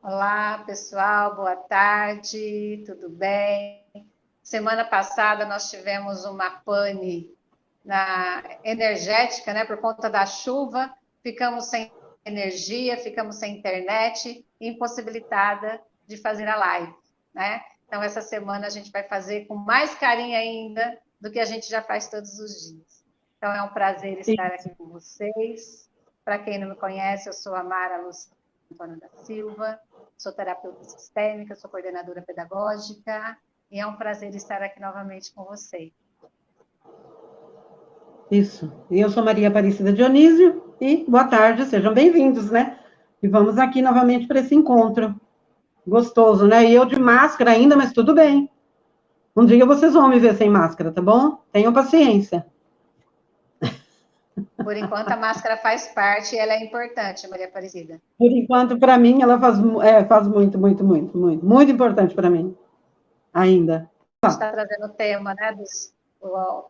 Olá, pessoal, boa tarde, tudo bem? Semana passada nós tivemos uma pane energética, né, por conta da chuva, ficamos sem energia, ficamos sem internet, impossibilitada de fazer a live, né? Então, essa semana a gente vai fazer com mais carinho ainda do que a gente já faz todos os dias. Então, é um prazer estar aqui com vocês. Para quem não me conhece, eu sou a Mara Luciana da Silva, sou terapeuta sistêmica, sou coordenadora pedagógica, e é um prazer estar aqui novamente com vocês. Isso. Eu sou Maria Aparecida Dionísio e boa tarde, sejam bem-vindos, né? E vamos aqui novamente para esse encontro gostoso, né? E eu de máscara ainda, mas tudo bem. Um dia vocês vão me ver sem máscara, tá bom? Tenham paciência. Por enquanto, a máscara faz parte e ela é importante, Maria Aparecida. Por enquanto, para mim, ela faz muito importante para mim, ainda. A gente está trazendo o tema, né, dos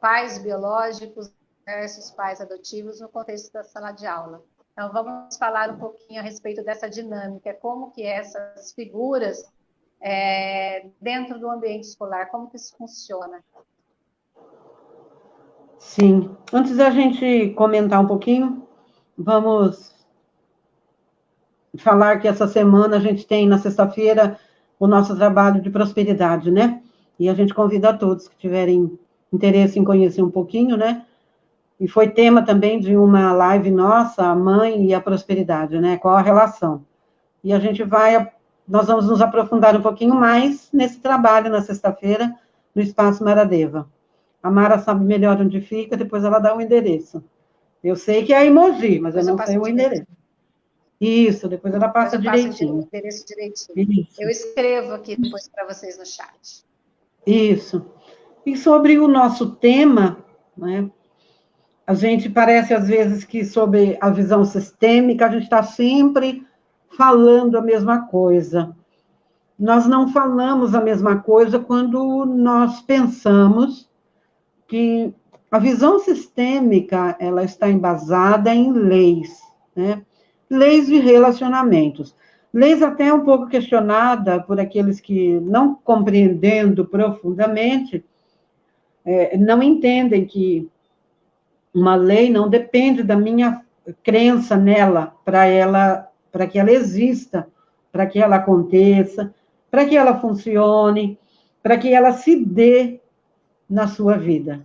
pais biológicos versus pais adotivos no contexto da sala de aula. Então, vamos falar um pouquinho a respeito dessa dinâmica, como que essas figuras dentro do ambiente escolar, como que isso funciona. Sim. Antes da gente comentar um pouquinho, vamos falar que essa semana a gente tem, na sexta-feira, o nosso trabalho de prosperidade, né? E a gente convida a todos que tiverem interesse em conhecer um pouquinho, né? E foi tema também de uma live nossa, a mãe e a prosperidade, né? Qual a relação? E a gente nós vamos nos aprofundar um pouquinho mais nesse trabalho na sexta-feira, no Espaço Maradeva. A Mara sabe melhor onde fica, depois ela dá o endereço. Eu sei que é em Mogi, mas eu não sei o endereço. Isso, depois ela passa direitinho. O endereço direitinho. Isso. Eu escrevo aqui depois para vocês no chat. Isso. E sobre o nosso tema, né? A gente parece, às vezes, que sobre a visão sistêmica, a gente está sempre falando a mesma coisa. Nós não falamos a mesma coisa quando nós pensamos que a visão sistêmica, ela está embasada em leis, né? Leis de relacionamentos. Leis até um pouco questionada por aqueles que, não compreendendo profundamente, não entendem que uma lei não depende da minha crença nela, para que ela exista, para que ela aconteça, para que ela funcione, para que ela se dê na sua vida.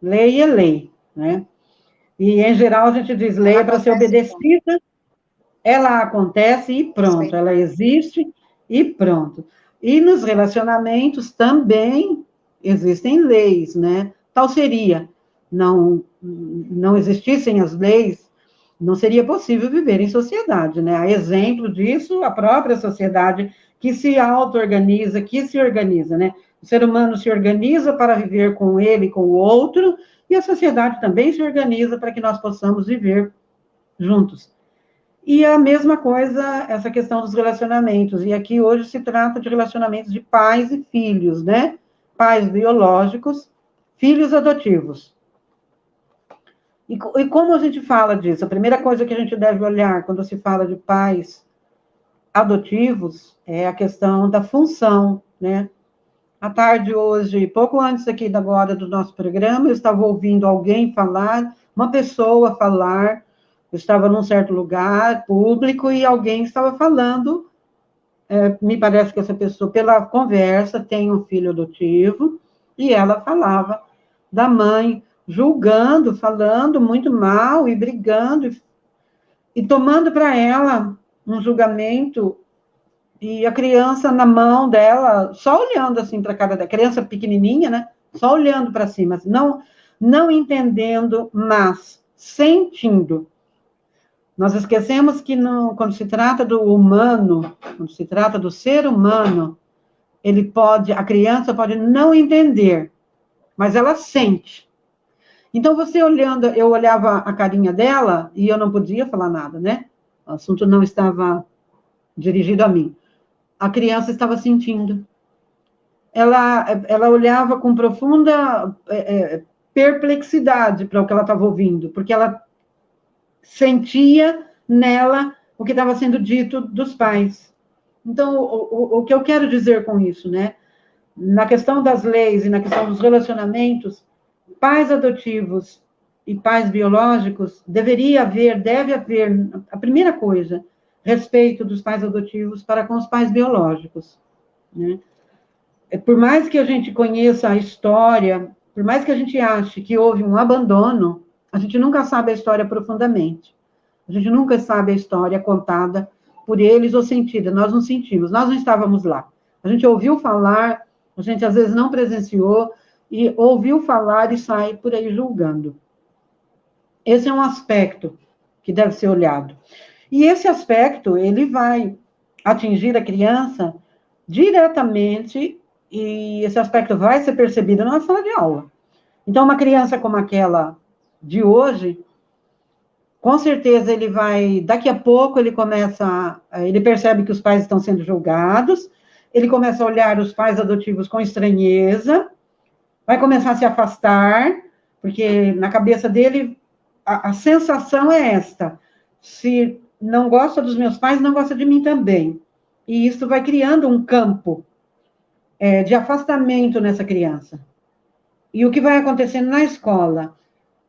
Lei é lei, né? E, em geral, a gente diz lei é para ser obedecida, ela acontece e pronto, ela existe e pronto. E nos relacionamentos também existem leis, né? Tal seria, não existissem as leis, não seria possível viver em sociedade, né? A exemplo disso, a própria sociedade que se auto-organiza, que se organiza, né? O ser humano se organiza para viver com ele, com o outro, e a sociedade também se organiza para que nós possamos viver juntos. E a mesma coisa, essa questão dos relacionamentos. E aqui hoje se trata de relacionamentos de pais e filhos, né? Pais biológicos, filhos adotivos. E como a gente fala disso? A primeira coisa que a gente deve olhar quando se fala de pais adotivos é a questão da função, né? À tarde hoje, pouco antes aqui agora do nosso programa, eu estava ouvindo alguém falar, uma pessoa falar, eu estava num certo lugar público e alguém estava falando, me parece que essa pessoa, pela conversa, tem um filho adotivo, e ela falava da mãe, julgando, falando muito mal e brigando, e tomando para ela um julgamento, e a criança na mão dela, só olhando assim para a cara da criança pequenininha, né? Só olhando para cima, não entendendo, mas sentindo. Nós esquecemos que quando se trata do humano, quando se trata do ser humano, a criança pode não entender, mas ela sente. Então, eu olhava a carinha dela e eu não podia falar nada, né? O assunto não estava dirigido a mim. A criança estava sentindo. Ela olhava com profunda perplexidade para o que ela estava ouvindo, porque ela sentia nela o que estava sendo dito dos pais. Então, o que eu quero dizer com isso, né? Na questão das leis e na questão dos relacionamentos, pais adotivos e pais biológicos, deve haver, a primeira coisa, respeito dos pais adotivos para com os pais biológicos, né? Por mais que a gente conheça a história, por mais que a gente ache que houve um abandono, a gente nunca sabe a história profundamente. A gente nunca sabe a história contada por eles ou sentida. Nós não sentimos, nós não estávamos lá. A gente ouviu falar, a gente às vezes não presenciou, e ouviu falar e sai por aí julgando. Esse é um aspecto que deve ser olhado. E esse aspecto, ele vai atingir a criança diretamente, e esse aspecto vai ser percebido na sala de aula. Então, uma criança como aquela de hoje, com certeza ele vai, daqui a pouco ele percebe que os pais estão sendo julgados, ele começa a olhar os pais adotivos com estranheza, vai começar a se afastar, porque na cabeça dele a sensação é esta: se não gosta dos meus pais, não gosta de mim também. E isso vai criando um campo de afastamento nessa criança. E o que vai acontecendo na escola?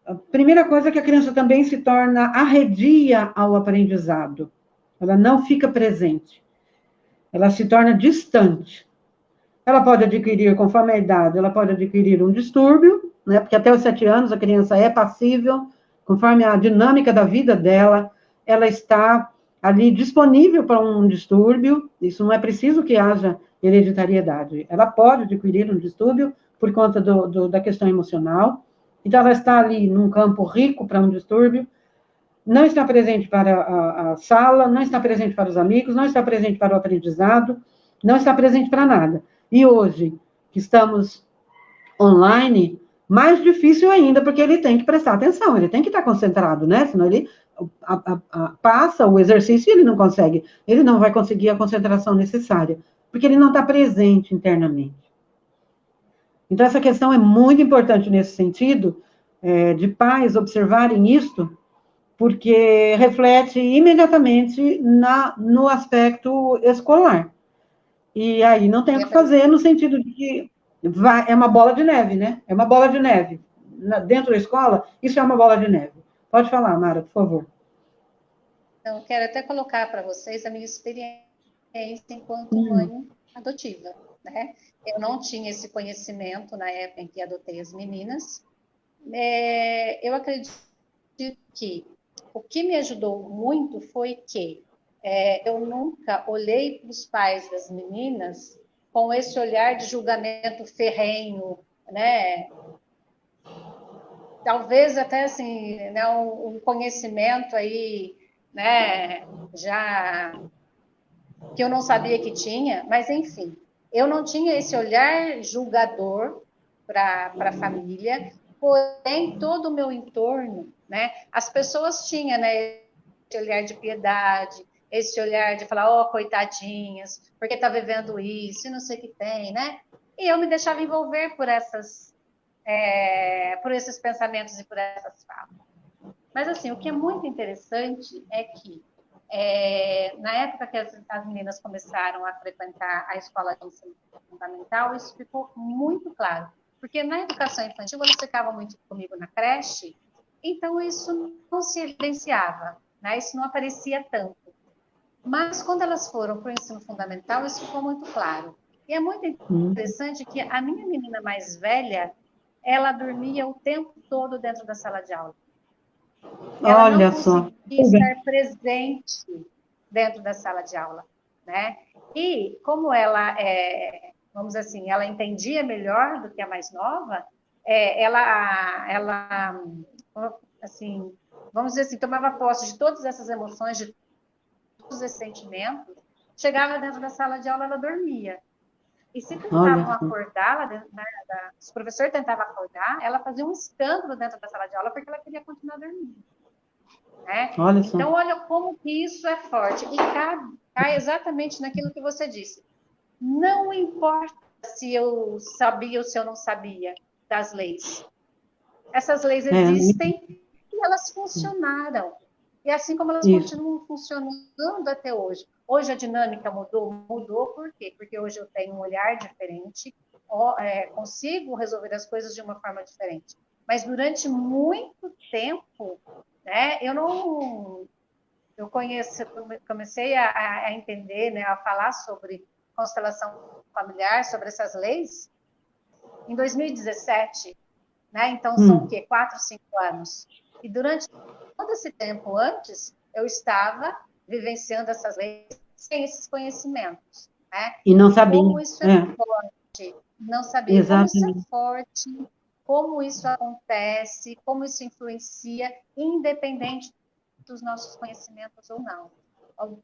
A primeira coisa é que a criança também se torna arredia ao aprendizado. Ela não fica presente. Ela se torna distante. Ela pode adquirir, conforme a idade, ela pode adquirir um distúrbio, né? Porque até os 7 anos a criança é passível, conforme a dinâmica da vida dela, ela está ali disponível para um distúrbio. Isso não é preciso que haja hereditariedade. Ela pode adquirir um distúrbio por conta da questão emocional. Então, ela está ali num campo rico para um distúrbio, não está presente para a sala, não está presente para os amigos, não está presente para o aprendizado, não está presente para nada. E hoje, que estamos online, mais difícil ainda, porque ele tem que prestar atenção, ele tem que estar concentrado, né? Senão ele passa o exercício e ele não consegue, ele não vai conseguir a concentração necessária, porque ele não está presente internamente. Então, essa questão é muito importante nesse sentido, de pais observarem isto, porque reflete imediatamente no aspecto escolar. E aí não tem o que fazer no sentido de que é uma bola de neve, né? É uma bola de neve. Dentro da escola, isso é uma bola de neve. Pode falar, Mara, por favor. Então, eu quero até colocar para vocês a minha experiência enquanto mãe adotiva, né? Eu não tinha esse conhecimento na época em que adotei as meninas. Eu acredito que o que me ajudou muito foi que eu nunca olhei para os pais das meninas com esse olhar de julgamento ferrenho, né? Talvez até assim, né, um conhecimento aí, né, já que eu não sabia que tinha, mas enfim, eu não tinha esse olhar julgador para a família, porém todo o meu entorno, né, as pessoas tinham, né, esse olhar de piedade, esse olhar de falar, oh, coitadinhas, porque tá vivendo isso, e não sei o que tem, né? E eu me deixava envolver por esses pensamentos e por essas falas. Mas assim, o que é muito interessante é que na época que as meninas começaram a frequentar a escola de ensino fundamental, isso ficou muito claro. Porque na educação infantil, elas ficavam muito comigo na creche, então isso não se evidenciava, né? Isso não aparecia tanto. Mas quando elas foram para o ensino fundamental, isso ficou muito claro. E é muito interessante que a minha menina mais velha, ela dormia o tempo todo dentro da sala de aula. Ela não conseguia estar presente dentro da sala de aula, né? E como ela, vamos dizer assim, ela entendia melhor do que a mais nova, ela, assim, vamos dizer assim, tomava posse de todas essas emoções, de todos esses sentimentos, chegava dentro da sala de aula, ela dormia. E se tentavam acordar, os professores tentavam acordar, ela fazia um escândalo dentro da sala de aula porque ela queria continuar dormindo. Né? Então, olha como que isso é forte. E cai exatamente naquilo que você disse. Não importa se eu sabia ou se eu não sabia das leis. Essas leis existem e elas funcionaram. E assim como elas continuam funcionando até hoje. Hoje a dinâmica mudou? Mudou por quê? Porque hoje eu tenho um olhar diferente, consigo resolver as coisas de uma forma diferente. Mas durante muito tempo, né, eu comecei a entender, né, a falar sobre constelação familiar, sobre essas leis, em 2017, né? Então são o quê? 4, 5 anos. E durante todo esse tempo antes, eu estava vivenciando essas leis sem esses conhecimentos, né? E não sabia. Como isso é forte, não sabia. Exatamente. Como isso é forte, como isso acontece, como isso influencia, independente dos nossos conhecimentos ou não.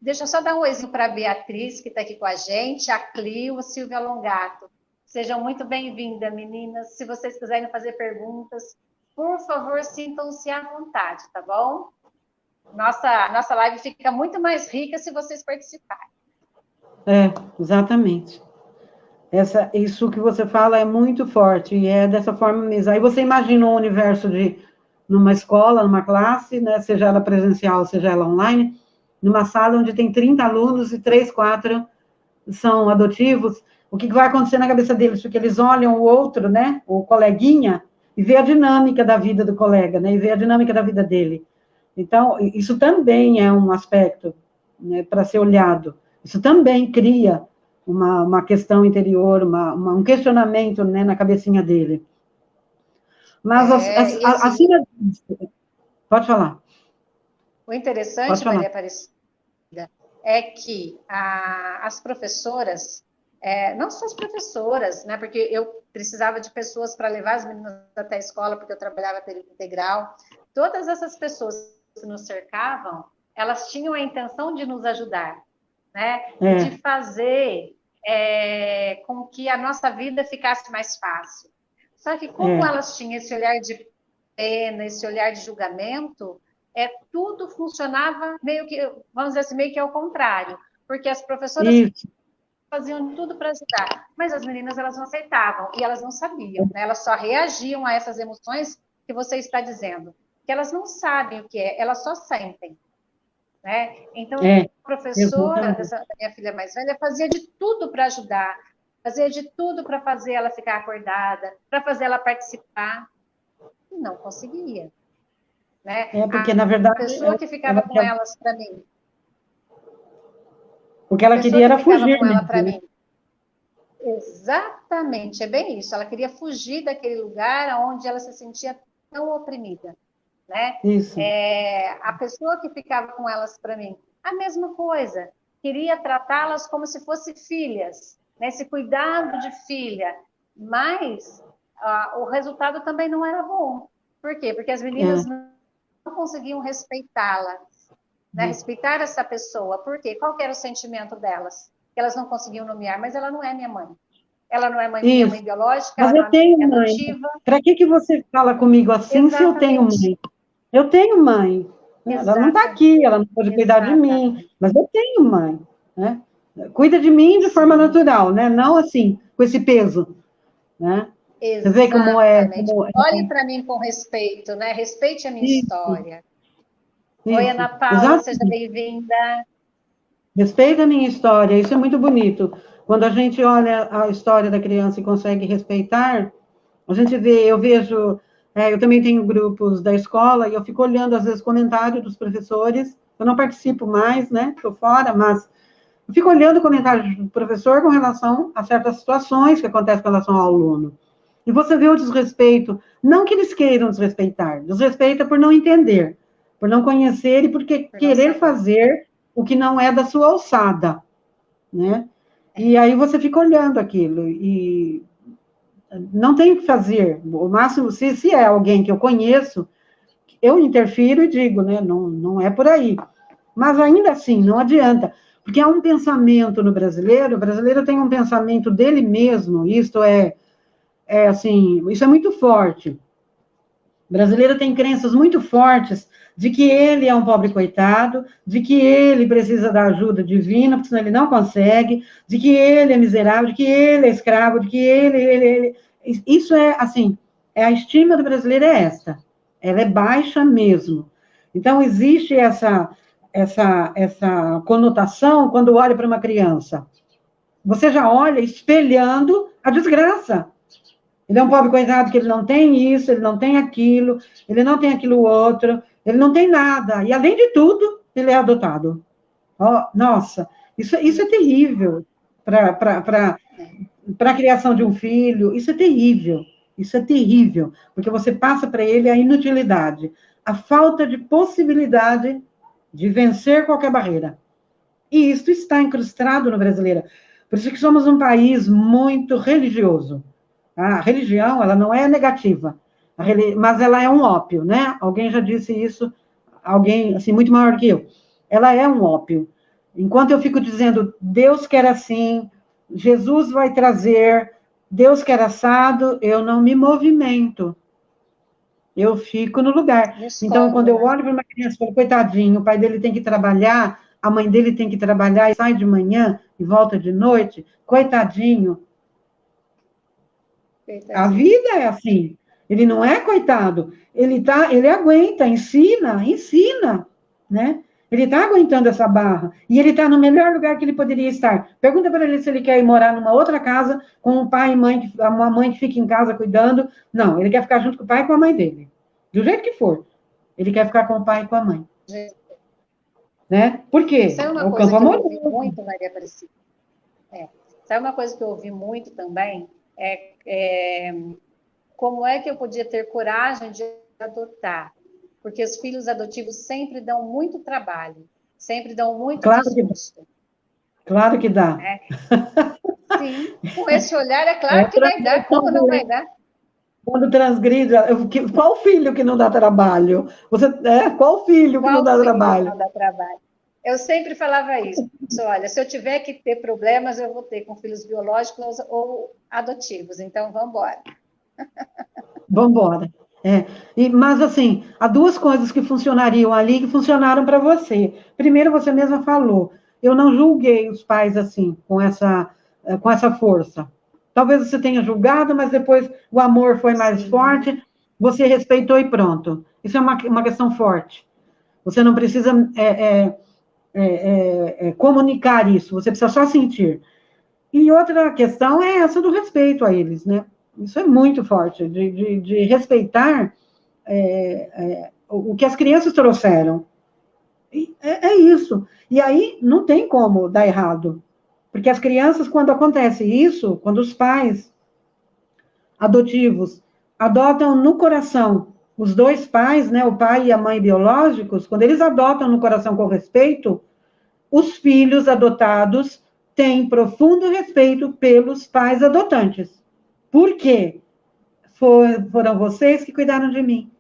Deixa eu só dar um exemplo para a Beatriz, que está aqui com a gente, a Clio, a Silvia Longato. Sejam muito bem-vindas, meninas. Se vocês quiserem fazer perguntas, por favor, sintam-se à vontade, tá bom? Nossa live fica muito mais rica se vocês participarem. Exatamente. Isso que você fala é muito forte, e é dessa forma mesmo. Aí você imagina um universo numa escola, numa classe, né, seja ela presencial, seja ela online, numa sala onde tem 30 alunos e 3, 4 são adotivos, o que vai acontecer na cabeça deles? Porque eles olham o outro, né, o coleguinha, e vê a dinâmica da vida do colega, né, e vê a dinâmica da vida dele. Então, isso também é um aspecto, né, para ser olhado. Isso também cria uma questão interior, um questionamento, né, na cabecinha dele. Mas, acima disso... Pode falar. O interessante, Maria Aparecida, é que as professoras, não só as professoras, né, porque eu precisava de pessoas para levar as meninas até a escola, porque eu trabalhava período integral, todas essas pessoas que nos cercavam, elas tinham a intenção de nos ajudar, né, de fazer com que a nossa vida ficasse mais fácil. Só que como elas tinham esse olhar de pena, esse olhar de julgamento, tudo funcionava meio que, vamos dizer assim, meio que ao contrário, porque as professoras faziam tudo para ajudar, mas as meninas elas não aceitavam e elas não sabiam, né? Elas só reagiam a essas emoções que você está dizendo, que elas não sabem o que é, elas só sentem, né? Então a professora da minha filha mais velha fazia de tudo para ajudar, fazia de tudo para fazer ela ficar acordada, para fazer ela participar, e não conseguia. Né? Porque, na verdade... A pessoa que ficava com elas para mim. O que ela queria era fugir. Com ela para mim. Exatamente, é bem isso. Ela queria fugir daquele lugar onde ela se sentia tão oprimida. Né? Isso. A pessoa que ficava com elas para mim, a mesma coisa. Queria tratá-las como se fossem filhas, né? Esse cuidado de filha. Mas o resultado também não era bom. Por quê? Porque as meninas não conseguiam respeitá-la, né? Respeitar essa pessoa. Por quê? Qual que era o sentimento delas? Que elas não conseguiam nomear, mas ela não é minha mãe. Ela não é minha mãe biológica, mas ela eu tenho não é mãe. adotiva. Para que você fala comigo assim? Exatamente. Se eu tenho mãe? Eu tenho mãe. Ela não está aqui, ela não pode cuidar de mim, mas eu tenho mãe. Né? Cuida de mim de forma natural, né? Não assim, com esse peso. Né? Você vê como é. Olhe para mim com respeito, né? Respeite a minha história. Oi, Ana Paula, exatamente. seja bem-vinda. Respeita a minha história, isso é muito bonito. Quando a gente olha a história da criança e consegue respeitar, a gente vê, eu vejo, eu também tenho grupos da escola e eu fico olhando, às vezes, comentários dos professores. Eu não participo mais, né? Estou fora, mas eu fico olhando comentários do professor com relação a certas situações que acontecem com relação ao aluno. E você vê o desrespeito, não que eles queiram desrespeitar, desrespeita por não entender, por não conhecer e por querer fazer o que não é da sua alçada, né? E aí você fica olhando aquilo e não tem o que fazer. O máximo, se é alguém que eu conheço, eu interfiro e digo, né? Não é por aí. Mas ainda assim, não adianta. Porque há um pensamento no brasileiro, o brasileiro tem um pensamento dele mesmo, isto assim, isso é muito forte. O brasileiro tem crenças muito fortes de que ele é um pobre coitado, de que ele precisa da ajuda divina, porque senão ele não consegue, de que ele é miserável, de que ele é escravo, de que ele... Isso é, assim, a estima do brasileiro é essa. Ela é baixa mesmo. Então, existe essa conotação quando olha para uma criança. Você já olha espelhando a desgraça. Ele é um pobre coitado que ele não tem isso, ele não tem aquilo, ele não tem aquilo outro, ele não tem nada. E, além de tudo, ele é adotado. Oh, nossa, isso é terrível para a criação de um filho. Isso é terrível. Isso é terrível, porque você passa para ele a inutilidade, a falta de possibilidade de vencer qualquer barreira. E isso está incrustado no brasileiro. Por isso que somos um país muito religioso. A religião, ela não é negativa, mas ela é um ópio, né? Alguém já disse isso, alguém, assim, muito maior que eu. Ela é um ópio. Enquanto eu fico dizendo, Deus quer assim, Jesus vai trazer, Deus quer assado, eu não me movimento. Eu fico no lugar. Então, quando eu olho para uma criança e falo, coitadinho, o pai dele tem que trabalhar, a mãe dele tem que trabalhar e sai de manhã e volta de noite, coitadinho. A vida é assim. Ele não é coitado. Ele aguenta, ensina, né? Ele está aguentando essa barra. E ele está no melhor lugar que ele poderia estar. Pergunta para ele se ele quer ir morar numa outra casa com um pai e mãe, uma mãe que fica em casa cuidando. Não, ele quer ficar junto com o pai e com a mãe dele. Do jeito que for. Ele quer ficar com o pai e com a mãe. Né? Por quê? Isso é uma coisa que eu ouvi muito, Maria Aparecida. Sabe uma coisa que eu ouvi muito também? Como é que eu podia ter coragem de adotar? Porque os filhos adotivos sempre dão muito trabalho, sempre dão muito desgosto. Claro que dá. Sim, com esse olhar é claro que vai dar, como não vai dar? Quando transgride, qual filho que não dá trabalho? Qual filho que não dá trabalho? Não dá trabalho? Eu sempre falava isso. Olha, se eu tiver que ter problemas, eu vou ter com filhos biológicos ou adotivos. Então, vamos embora. Vamos embora. Mas, assim, há duas coisas que funcionariam ali, que funcionaram para você. Primeiro, você mesma falou, eu não julguei os pais assim, com essa força. Talvez você tenha julgado, mas depois o amor foi mais forte, você respeitou e pronto. Isso é uma questão forte. Você não precisa comunicar isso, você precisa só sentir. E outra questão é essa do respeito a eles, né? Isso é muito forte, de respeitar o que as crianças trouxeram. É isso. E aí não tem como dar errado. Porque as crianças, quando acontece isso, quando os pais adotivos adotam no coração os dois pais, né, o pai e a mãe biológicos, quando eles adotam no coração com respeito, os filhos adotados têm profundo respeito pelos pais adotantes. Por quê? Foram vocês que cuidaram de mim.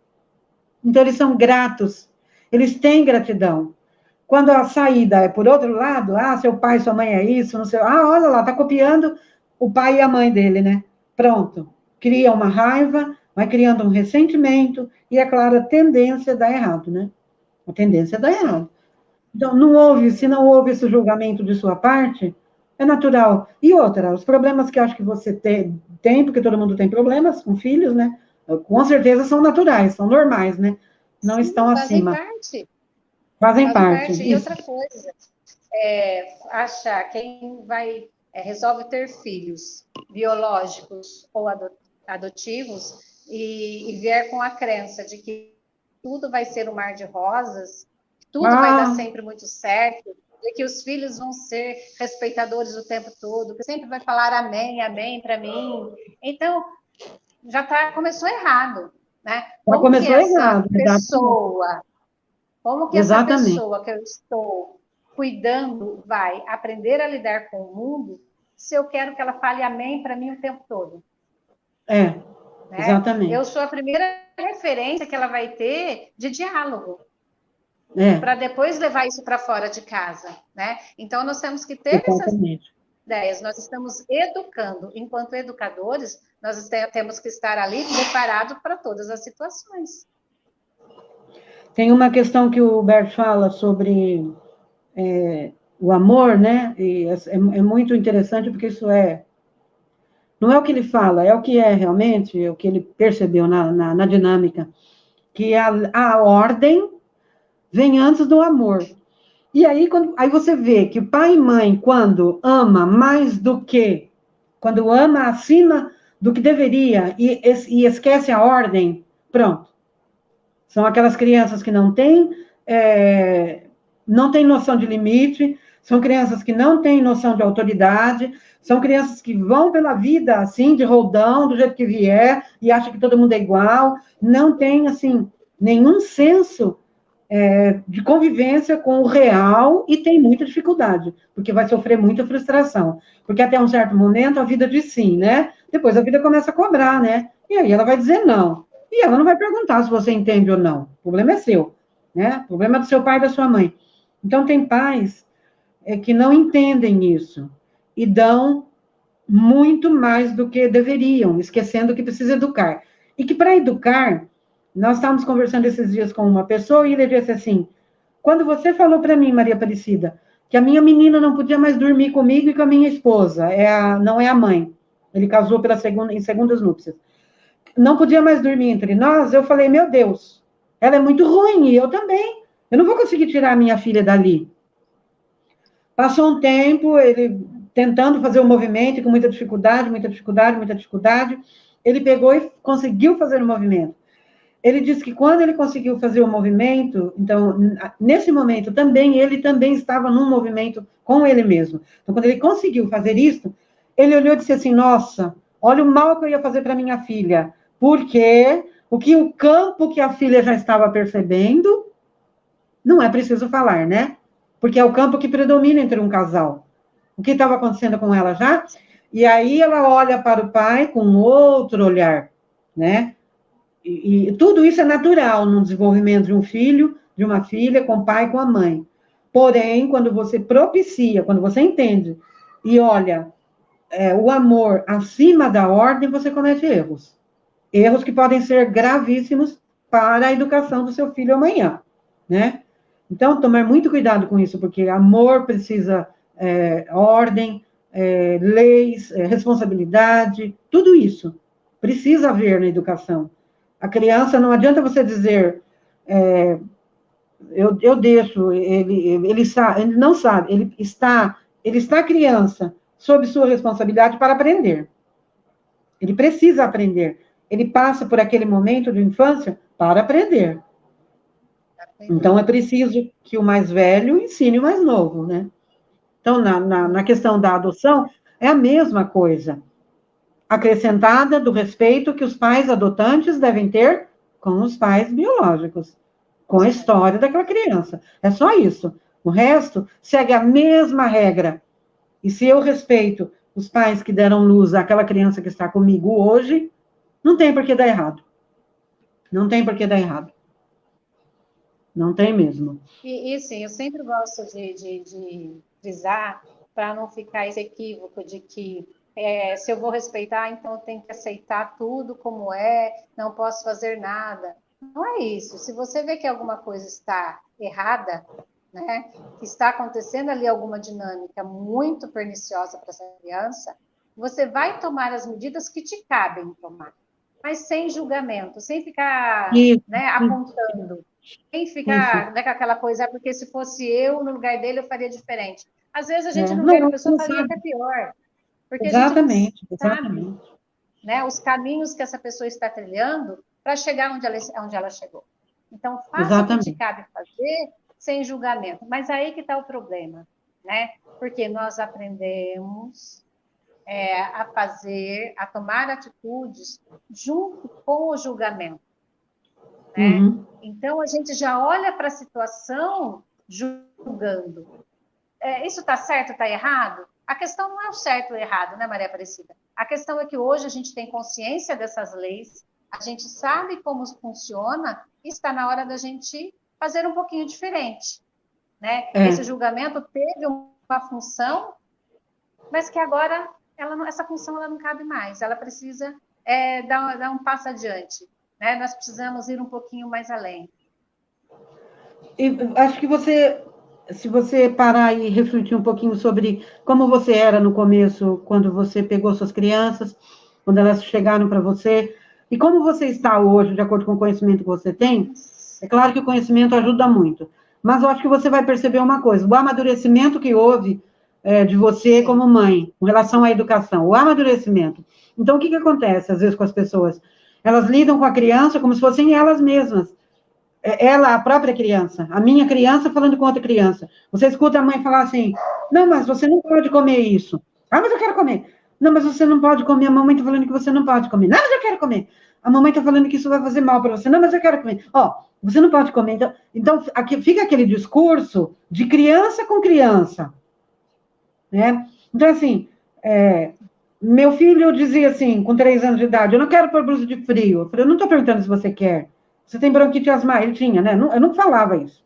Então, eles são gratos. Eles têm gratidão. Quando a saída é por outro lado, seu pai e sua mãe é isso, não sei, olha lá, está copiando o pai e a mãe dele, né? Pronto. Cria uma raiva, vai criando um ressentimento, e, é claro, a tendência dá errado, né? A tendência dá errado. Então, se não houve esse julgamento de sua parte, é natural. E outra, os problemas que eu acho que você tem, porque todo mundo tem problemas com filhos, né? Com certeza são naturais, são normais, né? Não estão acima. Fazem parte. E outra coisa, achar quem resolve ter filhos biológicos ou adotivos e vier com a crença de que tudo vai ser um mar de rosas, tudo vai dar sempre muito certo, de que os filhos vão ser respeitadores o tempo todo, que sempre vai falar amém, amém para mim. Então, começou errado, né? Como que essa pessoa que eu estou cuidando vai aprender a lidar com o mundo se eu quero que ela fale amém para mim o tempo todo? Né? Exatamente. Eu sou a primeira referência que ela vai ter de diálogo. Para depois levar isso para fora de casa, né? Então, nós temos que ter essas ideias. Nós estamos educando. Enquanto educadores, nós temos que estar ali preparados para todas as situações. Tem uma questão que o Bert fala sobre o amor, né? E é muito interessante, porque isso não é o que ele fala, é o que é realmente, é o que ele percebeu na dinâmica, que a ordem vem antes do amor. E aí, aí você vê que o pai e mãe, quando ama mais do que, quando ama acima do que deveria e esquece a ordem, pronto. São aquelas crianças que não têm noção de limite, são crianças que não têm noção de autoridade, são crianças que vão pela vida, assim, de roldão, do jeito que vier, e acham que todo mundo é igual, não tem, assim, nenhum senso de convivência com o real e tem muita dificuldade, porque vai sofrer muita frustração. Porque até um certo momento a vida diz sim, né? Depois a vida começa a cobrar, né? E aí ela vai dizer não. E ela não vai perguntar se você entende ou não. O problema é seu, né? O problema é do seu pai e da sua mãe. Então, tem pais que não entendem isso e dão muito mais do que deveriam, esquecendo que precisa educar. E que para educar, nós estávamos conversando esses dias com uma pessoa e ele disse assim: quando você falou para mim, Maria Aparecida, que a minha menina não podia mais dormir comigo e com a minha esposa, não é a mãe, ele casou em segundas núpcias, não podia mais dormir entre nós, eu falei, meu Deus, ela é muito ruim, e eu também. Eu não vou conseguir tirar a minha filha dali. Passou um tempo, ele tentando fazer o movimento, com muita dificuldade, muita dificuldade, muita dificuldade, ele pegou e conseguiu fazer o movimento. Ele disse que quando ele conseguiu fazer o movimento, então, nesse momento também, ele também estava num movimento com ele mesmo. Então, quando ele conseguiu fazer isso, ele olhou e disse assim, nossa, olha o mal que eu ia fazer para minha filha, porque o campo que a filha já estava percebendo, não é preciso falar, né? Porque é o campo que predomina entre um casal. O que estava acontecendo com ela já? E aí ela olha para o pai com outro olhar, né? E tudo isso é natural no desenvolvimento de um filho, de uma filha, com o pai e com a mãe. Porém, quando você propicia, quando você entende e olha o amor acima da ordem, você comete erros. Erros que podem ser gravíssimos para a educação do seu filho amanhã, né? Então, tomar muito cuidado com isso, porque amor precisa ordem, leis, responsabilidade, tudo isso precisa haver na educação. A criança, não adianta você dizer, eu deixo, ele não sabe, ele está criança, sob sua responsabilidade para aprender. Ele precisa aprender. Ele passa por aquele momento de infância para aprender. Então, é preciso que o mais velho ensine o mais novo, né? Então, na questão da adoção, é a mesma coisa, acrescentada do respeito que os pais adotantes devem ter com os pais biológicos, com a história daquela criança. É só isso. O resto segue a mesma regra. E se eu respeito os pais que deram luz àquela criança que está comigo hoje, não tem por que dar errado. Não tem por que dar errado. Não tem mesmo. E sim, eu sempre gosto de frisar, para não ficar esse equívoco de que se eu vou respeitar, então eu tenho que aceitar tudo como é, não posso fazer nada. Não é isso. Se você vê que alguma coisa está errada, né, que está acontecendo ali alguma dinâmica muito perniciosa para essa criança, você vai tomar as medidas que te cabem tomar, mas sem julgamento, sem ficar apontando, sem ficar com aquela coisa, porque se fosse eu no lugar dele, eu faria diferente. Às vezes a gente no lugar da pessoa faria até pior. Porque exatamente, a gente não sabe, né, os caminhos que essa pessoa está trilhando para chegar onde ela chegou. Então, faça o que te cabe fazer sem julgamento. Mas aí que está o problema, né? Porque nós aprendemos a fazer, a tomar atitudes junto com o julgamento. Né? Uhum. Então, a gente já olha para a situação julgando. Isso está certo, está errado? A questão não é o certo ou o errado, né, Maria Aparecida? A questão é que hoje a gente tem consciência dessas leis, a gente sabe como funciona e está na hora da gente fazer um pouquinho diferente. Né? Esse julgamento teve uma função, mas que agora essa função ela não cabe mais, ela precisa dar um passo adiante. Né? Nós precisamos ir um pouquinho mais além. E acho que se você parar e refletir um pouquinho sobre como você era no começo, quando você pegou suas crianças, quando elas chegaram para você, e como você está hoje, de acordo com o conhecimento que você tem, é claro que o conhecimento ajuda muito, mas eu acho que você vai perceber uma coisa, o amadurecimento que houve de você como mãe, com relação à educação, o amadurecimento. Então, o que acontece, às vezes, com as pessoas? Elas lidam com a criança como se fossem elas mesmas. Ela, a própria criança, a minha criança falando com outra criança. Você escuta a mãe falar assim, não, mas você não pode comer isso. Ah, mas eu quero comer. Não, mas você não pode comer. A mamãe está falando que você não pode comer. Não, mas eu quero comer. A mamãe está falando que isso vai fazer mal para você. Não, mas eu quero comer. Ó, você não pode comer. Então aqui fica aquele discurso de criança com criança. Né? Então, assim, meu filho dizia assim, com 3 anos de idade, eu não quero pôr blusa de frio. Eu falei, eu não estou perguntando se você quer. Você tem bronquite asmática? Ele tinha, né? Eu não falava isso.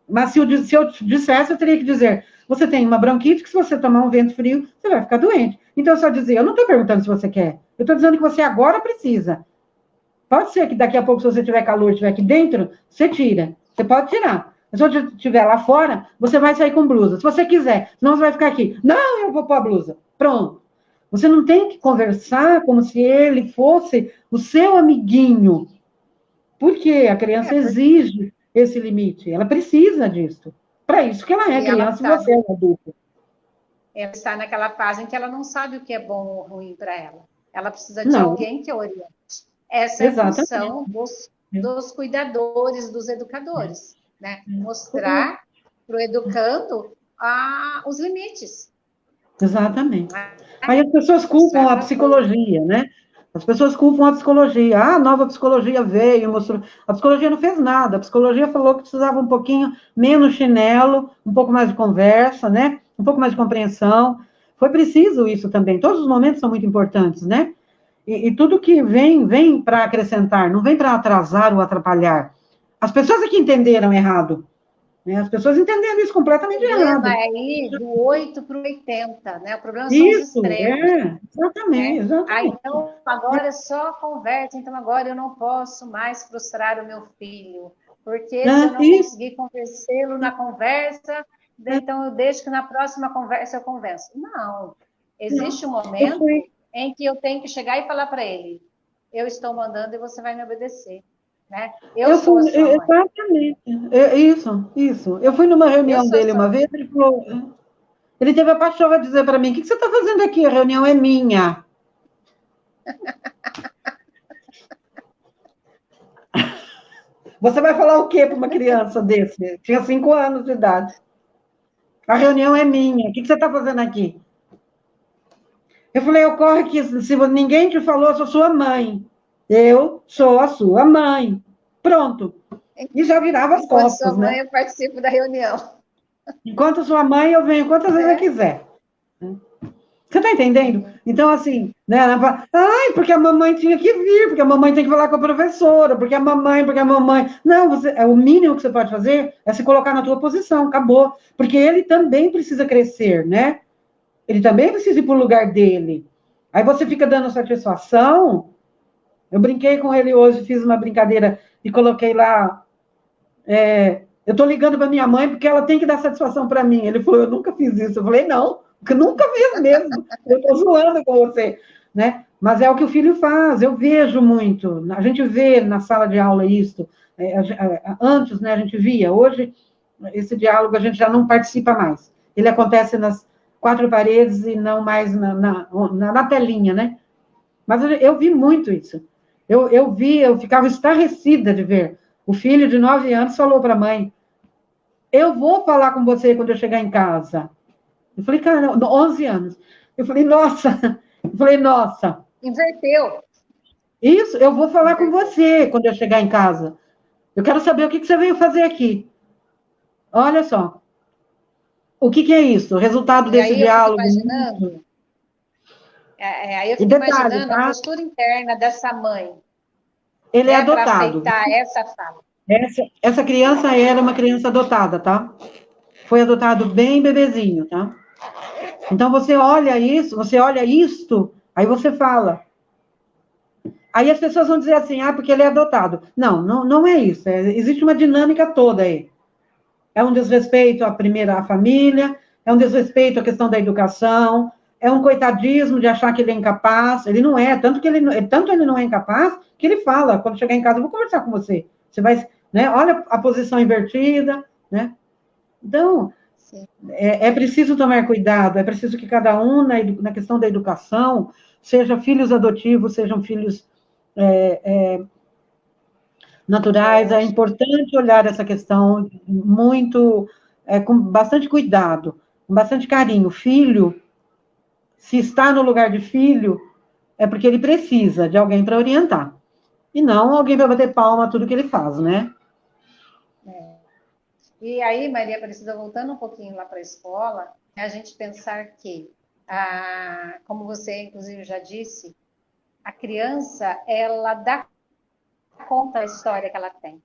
Mas se eu dissesse, eu teria que dizer, você tem uma bronquite que se você tomar um vento frio, você vai ficar doente. Então, eu só dizia, eu não estou perguntando se você quer. Eu estou dizendo que você agora precisa. Pode ser que daqui a pouco, se você tiver calor, estiver aqui dentro, você tira. Você pode tirar. Mas se eu estiver lá fora, você vai sair com blusa. Se você quiser, senão você vai ficar aqui. Não, eu vou pôr a blusa. Pronto. Você não tem que conversar como se ele fosse o seu amiguinho. Por quê? A criança exige esse limite. Ela precisa disso. Para isso que ela é criança e você é um adulto. Ela está naquela fase em que ela não sabe o que é bom ou ruim para ela. Ela precisa de alguém que oriente. Essa é a função dos cuidadores, dos educadores. Né? Mostrar para o educando os limites. Exatamente. Aí as pessoas culpam a psicologia, né? As pessoas culpam a psicologia. Ah, a nova psicologia veio, mostrou. A psicologia não fez nada. A psicologia falou que precisava um pouquinho menos chinelo, um pouco mais de conversa, né? Um pouco mais de compreensão. Foi preciso isso também. Todos os momentos são muito importantes, né? E tudo que vem para acrescentar, não vem para atrasar ou atrapalhar. As pessoas é que entenderam errado. Né? As pessoas entenderam isso completamente errado. O problema é ir do 8 para o 80, né? O problema são isso, os extremos. Exatamente, exatamente. Aí, então, agora é só conversa, então agora eu não posso mais frustrar o meu filho, porque se eu não conseguir convencê-lo na conversa, então eu deixo que na próxima conversa eu convenço. Não, existe um momento em que eu tenho que chegar e falar para ele, eu estou mandando e você vai me obedecer. Né? Eu sou a sua mãe. Exatamente. Isso. Eu fui numa reunião dele uma vez, ele falou, ele teve a paixão de dizer para mim, o que você está fazendo aqui? A reunião é minha. Você vai falar o quê para uma criança desse? Tinha 5 anos de idade. A reunião é minha. O que você está fazendo aqui? Eu falei, ocorre que se ninguém te falou, eu sou sua mãe. Eu sou a sua mãe. Pronto. E já virava as costas, sua mãe, eu participo da reunião. Enquanto sua mãe, eu venho quantas vezes eu quiser. Você está entendendo? Então, assim, né, ela fala, porque a mamãe tinha que vir, porque a mamãe tem que falar com a professora, porque a mamãe. Não, o mínimo que você pode fazer é se colocar na tua posição, acabou. Porque ele também precisa crescer, né? Ele também precisa ir para o lugar dele. Aí você fica dando satisfação. Eu brinquei com ele hoje, fiz uma brincadeira e coloquei lá. Eu estou ligando para minha mãe porque ela tem que dar satisfação para mim. Ele falou, eu nunca fiz isso. Eu falei, não, porque eu nunca fiz mesmo. Eu estou zoando com você. Né? Mas é o que o filho faz, eu vejo muito. A gente vê na sala de aula isso. Antes, né, a gente via. Hoje, esse diálogo a gente já não participa mais. Ele acontece nas 4 paredes e não mais na telinha, né? Mas eu vi muito isso. Eu ficava estarrecida de ver. O filho de 9 anos falou para a mãe, eu vou falar com você quando eu chegar em casa. Eu falei, cara, 11 anos. Eu falei, nossa. Inverteu. Isso, eu vou falar com você quando eu chegar em casa. Eu quero saber o que você veio fazer aqui. Olha só. O que é isso? O resultado desse diálogo. Aí eu fico imaginando a postura interna dessa mãe. Ele é adotado. Para aceitar essa fala. Essa criança era uma criança adotada, tá? Foi adotado bem bebezinho, tá? Então você olha isto, aí você fala. Aí as pessoas vão dizer assim, porque ele é adotado. Não é isso. Existe uma dinâmica toda aí. É um desrespeito à família, é um desrespeito à questão da educação, é um coitadismo de achar que ele é incapaz. Ele não é, tanto ele não é incapaz, que ele fala, quando chegar em casa, eu vou conversar com você. Você vai, né? Olha a posição invertida, né? Então, é preciso tomar cuidado, é preciso que cada um, na questão da educação, seja filhos adotivos, sejam filhos naturais, é importante olhar essa questão muito, com bastante cuidado, com bastante carinho. Filho, se está no lugar de filho, é porque ele precisa de alguém para orientar. E não alguém para bater palma a tudo que ele faz, né? E aí, Maria Aparecida, voltando um pouquinho lá para a escola, a gente pensar que, como você inclusive já disse, a criança, ela dá conta da história que ela tem,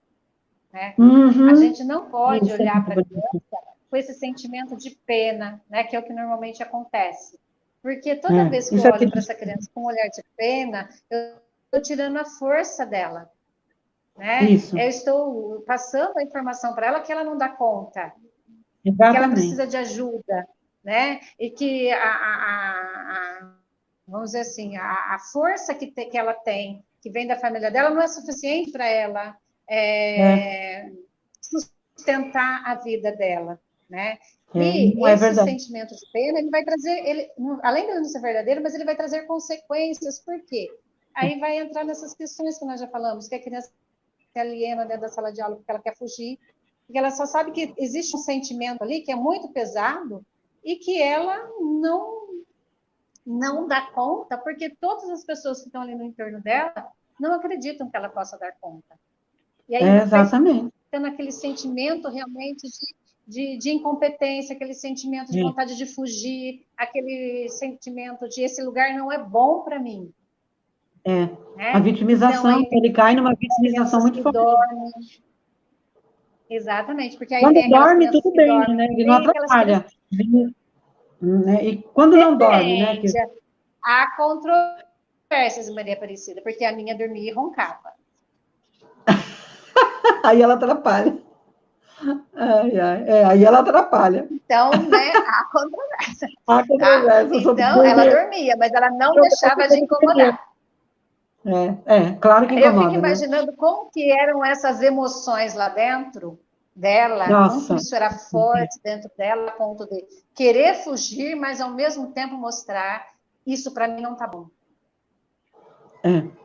né? Uhum. A gente não pode Isso, olhar para a criança com esse sentimento de pena, né? Que é o que normalmente acontece. Porque toda vez que eu olho para essa criança com um olhar de pena, eu estou tirando a força dela, né? Isso. Eu estou passando a informação para ela que ela não dá conta, Exatamente. que ela precisa de ajuda, né? E que vamos dizer assim, a força que ela tem, que vem da família dela, não é suficiente para ela sustentar a vida dela, né? E esse sentimento de pena, ele vai trazer, além de não ser verdadeiro, mas ele vai trazer consequências. Por quê? Aí vai entrar nessas questões que nós já falamos, que a criança se aliena dentro da sala de aula porque ela quer fugir, porque ela só sabe que existe um sentimento ali que é muito pesado e que ela não dá conta, porque todas as pessoas que estão ali no entorno dela não acreditam que ela possa dar conta. E aí exatamente. Tendo aquele sentimento realmente de incompetência, aquele sentimento de vontade de fugir, aquele sentimento de esse lugar não é bom para mim. Né? A vitimização, então, ele cai numa vitimização muito forte. Dormem. Exatamente, porque aí quando tem dorme, tudo bem, dormem, né? Ele não atrapalha. Né? E quando não dorme, né? Que... Há controvérsias, Maria Aparecida, porque a minha dormia e roncava. Aí ela atrapalha. Aí ela atrapalha. Então, né, há controvérsia. Há controvérsia. Então, ela dormia, mas ela não deixava de incomodar. Claro que incomoda. Eu fico imaginando, né? Como que eram essas emoções lá dentro dela, Nossa. como isso era forte dentro dela, a ponto de querer fugir, mas ao mesmo tempo mostrar, isso para mim não tá bom.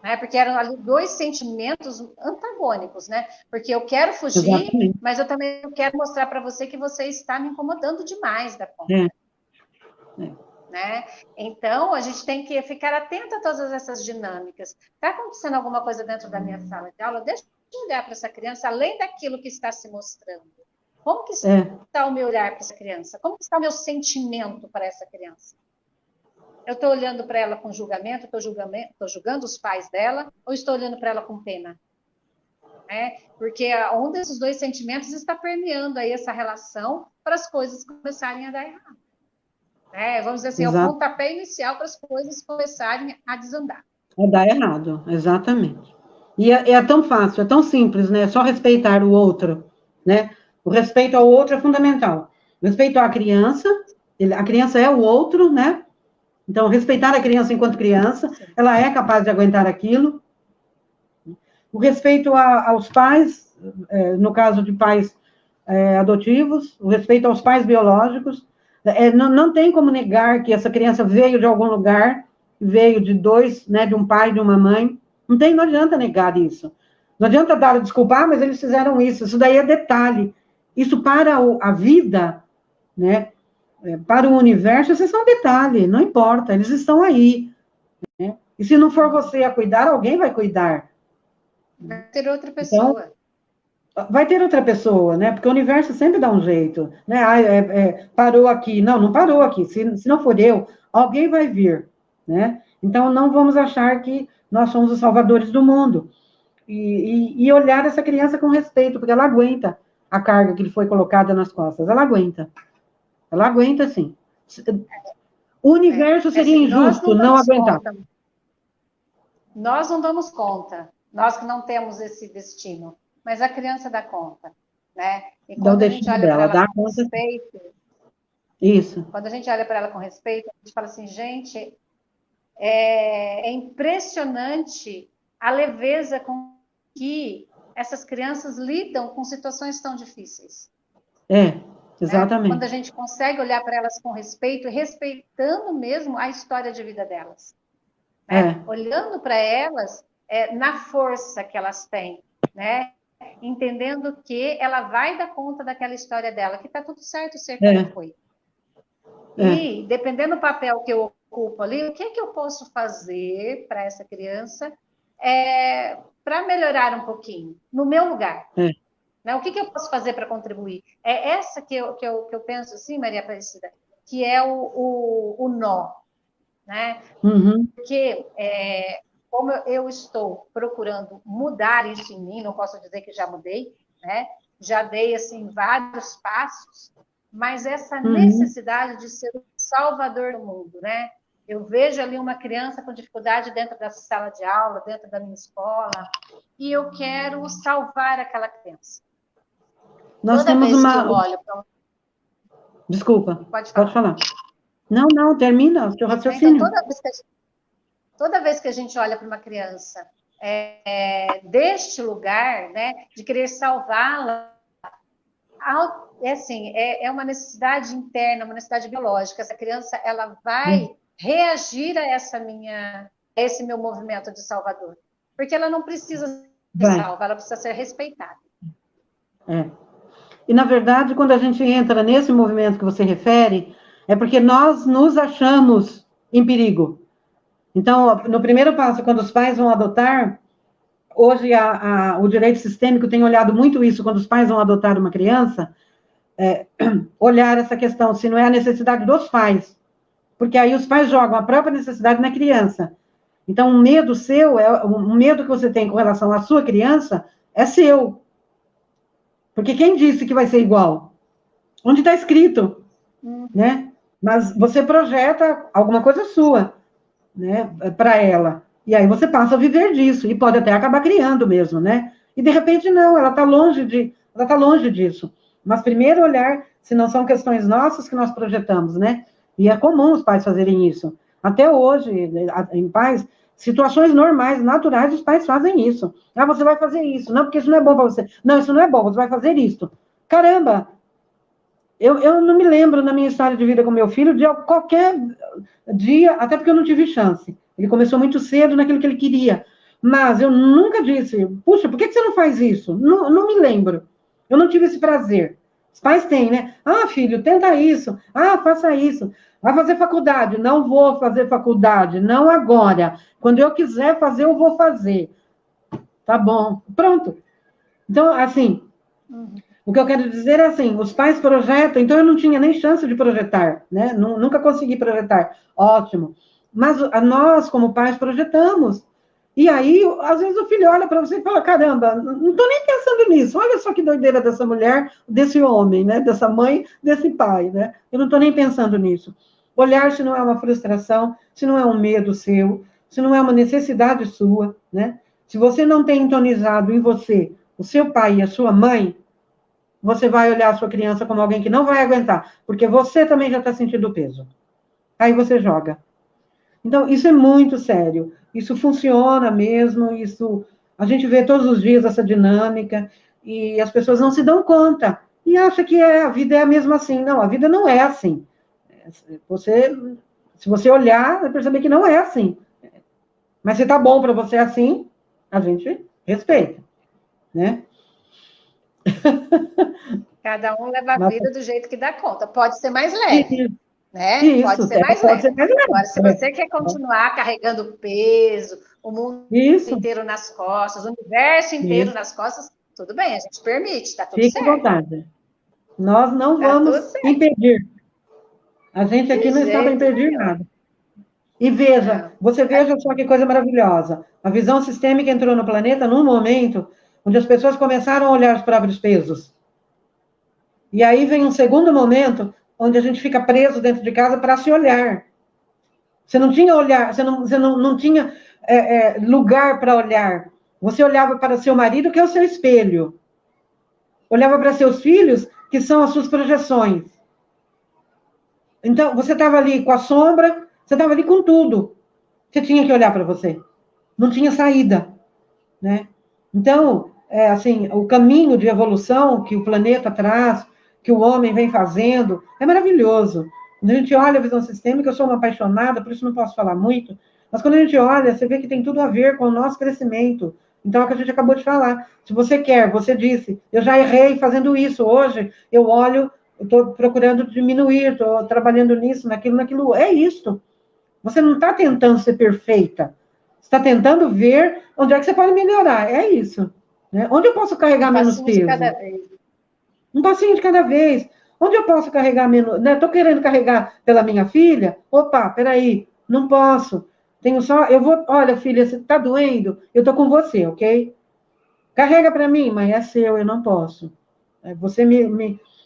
Né? Porque eram ali dois sentimentos antagônicos, né? Porque eu quero fugir, exatamente, mas eu também quero mostrar para você que você está me incomodando demais da conta. Né? Então, a gente tem que ficar atento a todas essas dinâmicas. Está acontecendo alguma coisa dentro da minha sala de aula? Deixa eu olhar para essa criança, além daquilo que está se mostrando. Como que está o meu olhar para essa criança? Como que está o meu sentimento para essa criança? Eu estou olhando para ela com julgamento, estou julgando os pais dela, ou estou olhando para ela com pena? Porque um desses dois sentimentos está permeando aí essa relação para as coisas começarem a dar errado. Vamos dizer assim, é o pontapé inicial para as coisas começarem a desandar. A dar errado, exatamente. E é tão fácil, é tão simples, né? É só respeitar o outro, né? O respeito ao outro é fundamental. Respeito à criança, a criança é o outro, né? Então, respeitar a criança enquanto criança, ela é capaz de aguentar aquilo. O respeito aos pais, no caso de pais adotivos, o respeito aos pais biológicos. Não tem como negar que essa criança veio de algum lugar, veio de dois, né, de um pai e de uma mãe. Não adianta negar isso. Não adianta dar a desculpar, mas eles fizeram isso. Isso daí é detalhe. Isso para a vida, né, para o universo, isso é só um detalhe, não importa, eles estão aí. Né? E se não for você a cuidar, alguém vai cuidar. Vai ter outra pessoa. Então, vai ter outra pessoa, né? Porque o universo sempre dá um jeito, né? Parou aqui. Não parou aqui. Se não for eu, alguém vai vir, né? Então, não vamos achar que nós somos os salvadores do mundo. E olhar essa criança com respeito, porque ela aguenta a carga que lhe foi colocada nas costas. Ela aguenta. Ela aguenta, sim. O universo seria injusto não aguentar. Nós não damos conta. Nós que não temos esse destino. Mas a criança dá conta, né? E quando a gente olha para ela com respeito... Isso. Quando a gente olha para ela com respeito, a gente fala assim, gente, é impressionante a leveza com que essas crianças lidam com situações tão difíceis. né? Quando a exatamente. gente consegue olhar para elas com respeito, respeitando mesmo a história de vida delas, né? É, Olhando para elas na força que elas têm, né? Entendendo que ela vai dar conta daquela história dela, que está tudo certo ser como é, foi. é, E, dependendo do papel que eu ocupo ali, o que é que eu posso fazer para essa criança para melhorar um pouquinho, no meu lugar? é. Né? O que, que eu posso fazer para contribuir? É essa que eu penso assim, Maria Aparecida, que é o nó, né? Uhum, Porque como eu estou procurando mudar isso em mim, não posso dizer que já mudei, né? Já dei assim vários passos, mas essa uhum. necessidade de ser o salvador do mundo, né? Eu vejo ali uma criança com dificuldade dentro da sala de aula, dentro da minha escola, e eu quero salvar aquela criança. Nós Toda temos vez que eu uma. olho para. Desculpa, Pode pode falar. falar. Não, não, termina o seu Então, raciocínio. toda vez que a gente olha para uma criança deste lugar, né, de querer salvá-la, assim, é uma necessidade interna, uma necessidade biológica. Essa criança, ela vai reagir a esse meu movimento de salvador, porque ela não precisa ser Vai. salva, ela precisa ser respeitada. É. E, na verdade, quando a gente entra nesse movimento que você refere, é porque nós nos achamos em perigo. Então, no primeiro passo, quando os pais vão adotar, hoje o direito sistêmico tem olhado muito isso, quando os pais vão adotar uma criança, olhar essa questão, se não é a necessidade dos pais, porque aí os pais jogam a própria necessidade na criança. Então, um medo seu, um medo que você tem com relação à sua criança, é seu. Porque quem disse que vai ser igual? Onde está escrito, né? Mas você projeta alguma coisa sua, né, para ela. E aí você passa a viver disso, e pode até acabar criando mesmo, né? E de repente não, ela está longe disso. Mas primeiro olhar se não são questões nossas que nós projetamos, né? E é comum os pais fazerem isso. Até hoje, em pais, situações normais, naturais, os pais fazem isso. Ah, você vai fazer isso. Não, porque isso não é bom para você. Não, isso não é bom, você vai fazer isso. Caramba, eu não me lembro na minha história de vida com meu filho de qualquer dia, até porque eu não tive chance. Ele começou muito cedo naquilo que ele queria. Mas eu nunca disse, puxa, por que você não faz isso? Não, não me lembro. Eu não tive esse prazer. Os pais têm, né? Ah, filho, tenta isso. Ah, faça isso. Vai fazer faculdade. Não vou fazer faculdade. Não agora. Quando eu quiser fazer, eu vou fazer. Tá bom. Pronto. Então, assim, o que eu quero dizer é assim, os pais projetam, então eu não tinha nem chance de projetar, né? Nunca consegui projetar. Ótimo. Mas nós, como pais, projetamos. E aí, às vezes, o filho olha para você e fala: caramba, não estou nem pensando nisso. Olha só que doideira dessa mulher, desse homem, né? Dessa mãe, desse pai, né? Eu não estou nem pensando nisso. Olhar se não é uma frustração, se não é um medo seu, se não é uma necessidade sua, né? Se você não tem entonizado em você o seu pai e a sua mãe, você vai olhar a sua criança como alguém que não vai aguentar, porque você também já está sentindo o peso. Aí você joga. Então, isso é muito sério. Isso funciona mesmo, isso a gente vê todos os dias essa dinâmica e as pessoas não se dão conta e acham que a vida é a mesma assim. Não, a vida não é assim. Se você olhar, vai perceber que não é assim. Mas se tá bom para você assim, a gente respeita, né? Cada um leva a Mas, vida do jeito que dá conta. Pode ser mais leve, né? Pode isso, ser mais pode ser leve. mais Agora, se você leve. quer continuar carregando peso, o mundo Isso, inteiro nas costas, o universo inteiro isso. nas costas, tudo bem, a gente permite, tá tudo Fique à certo. vontade. Nós não Tá tudo vamos certo. impedir. A gente aqui De não está para jeito impedir nenhum. nada. E veja, Não. você veja só que coisa maravilhosa. A visão sistêmica entrou no planeta num momento onde as pessoas começaram a olhar os próprios pesos. E aí vem um segundo momento onde a gente fica preso dentro de casa para se olhar. Você não tinha olhar, você não tinha lugar para olhar. Você olhava para seu marido, que é o seu espelho. Olhava para seus filhos, que são as suas projeções. Então, você estava ali com a sombra, você estava ali com tudo. Você tinha que olhar para você. Não tinha saída, né? Então, assim, o caminho de evolução que o planeta traz, que o homem vem fazendo, é maravilhoso. Quando a gente olha a visão sistêmica, eu sou uma apaixonada, por isso não posso falar muito, mas quando a gente olha, você vê que tem tudo a ver com o nosso crescimento. Então, é o que a gente acabou de falar. Se você quer, você disse, eu já errei fazendo isso. Hoje, eu olho, eu estou procurando diminuir, estou trabalhando nisso, naquilo. É isso. Você não está tentando ser perfeita. Você está tentando ver onde é que você pode melhorar. É isso. Né? Onde eu posso carregar Um menos passinho de peso? cada vez. Um passinho de cada vez. Onde eu posso carregar menos? Estou querendo carregar pela minha filha? Opa, peraí, não posso. Tenho só. Eu vou. Olha, filha, você está doendo? Eu estou com você, ok? Carrega para mim, mas é seu, eu não posso.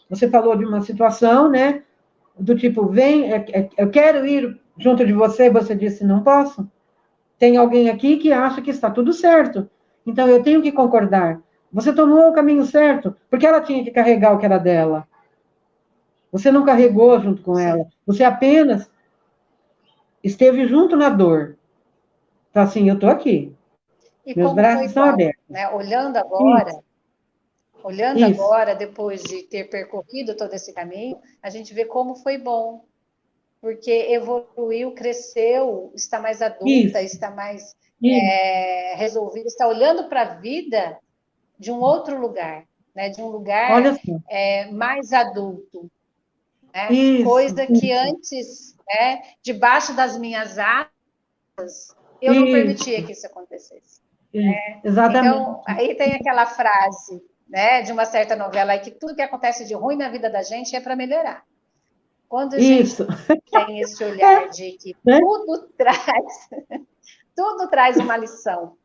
Você falou de uma situação, né? Do tipo, vem, eu quero ir junto de você, você disse, não posso. Tem alguém aqui que acha que está tudo certo. Então, eu tenho que concordar. Você tomou o caminho certo, porque ela tinha que carregar o que era dela. Você não carregou junto com ela. Você apenas esteve junto na dor. Então, assim, eu estou aqui. E Meus como braços foi estão bom, abertos. né? Isso, Olhando isso, agora, depois de ter percorrido todo esse caminho, a gente vê como foi bom, porque evoluiu, cresceu, está mais adulta, isso, está mais isso. resolvida, está olhando para a vida de um outro lugar, né? De um lugar Olha só. mais adulto, né? Isso, Coisa que isso, antes, debaixo das minhas asas, eu não permitia isso, que isso acontecesse. isso. Exatamente. Então, aí tem aquela frase, né, de uma certa novela aí, que tudo que acontece de ruim na vida da gente é para melhorar. Quando a gente Isso. tem esse olhar É, de que né? tudo traz uma lição,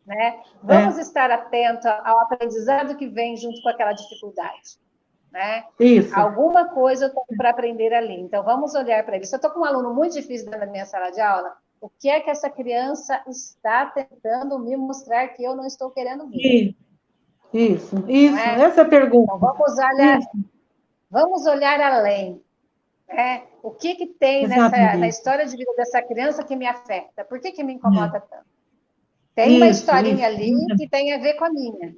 né? Vamos É, estar atento ao aprendizado que vem junto com aquela dificuldade, né? isso. Alguma coisa eu tenho para aprender ali. Então, vamos olhar para ele. Se eu estou com um aluno muito difícil na minha sala de aula, o que é que essa criança está tentando me mostrar que eu não estou querendo ver? Não Isso. é? Essa é a pergunta. Então, Isso, vamos olhar além. Né? O que tem na exatamente. história de vida dessa criança que me afeta? Por que me incomoda tanto? É. Tem uma Isso. historinha ali que tem a ver com a minha.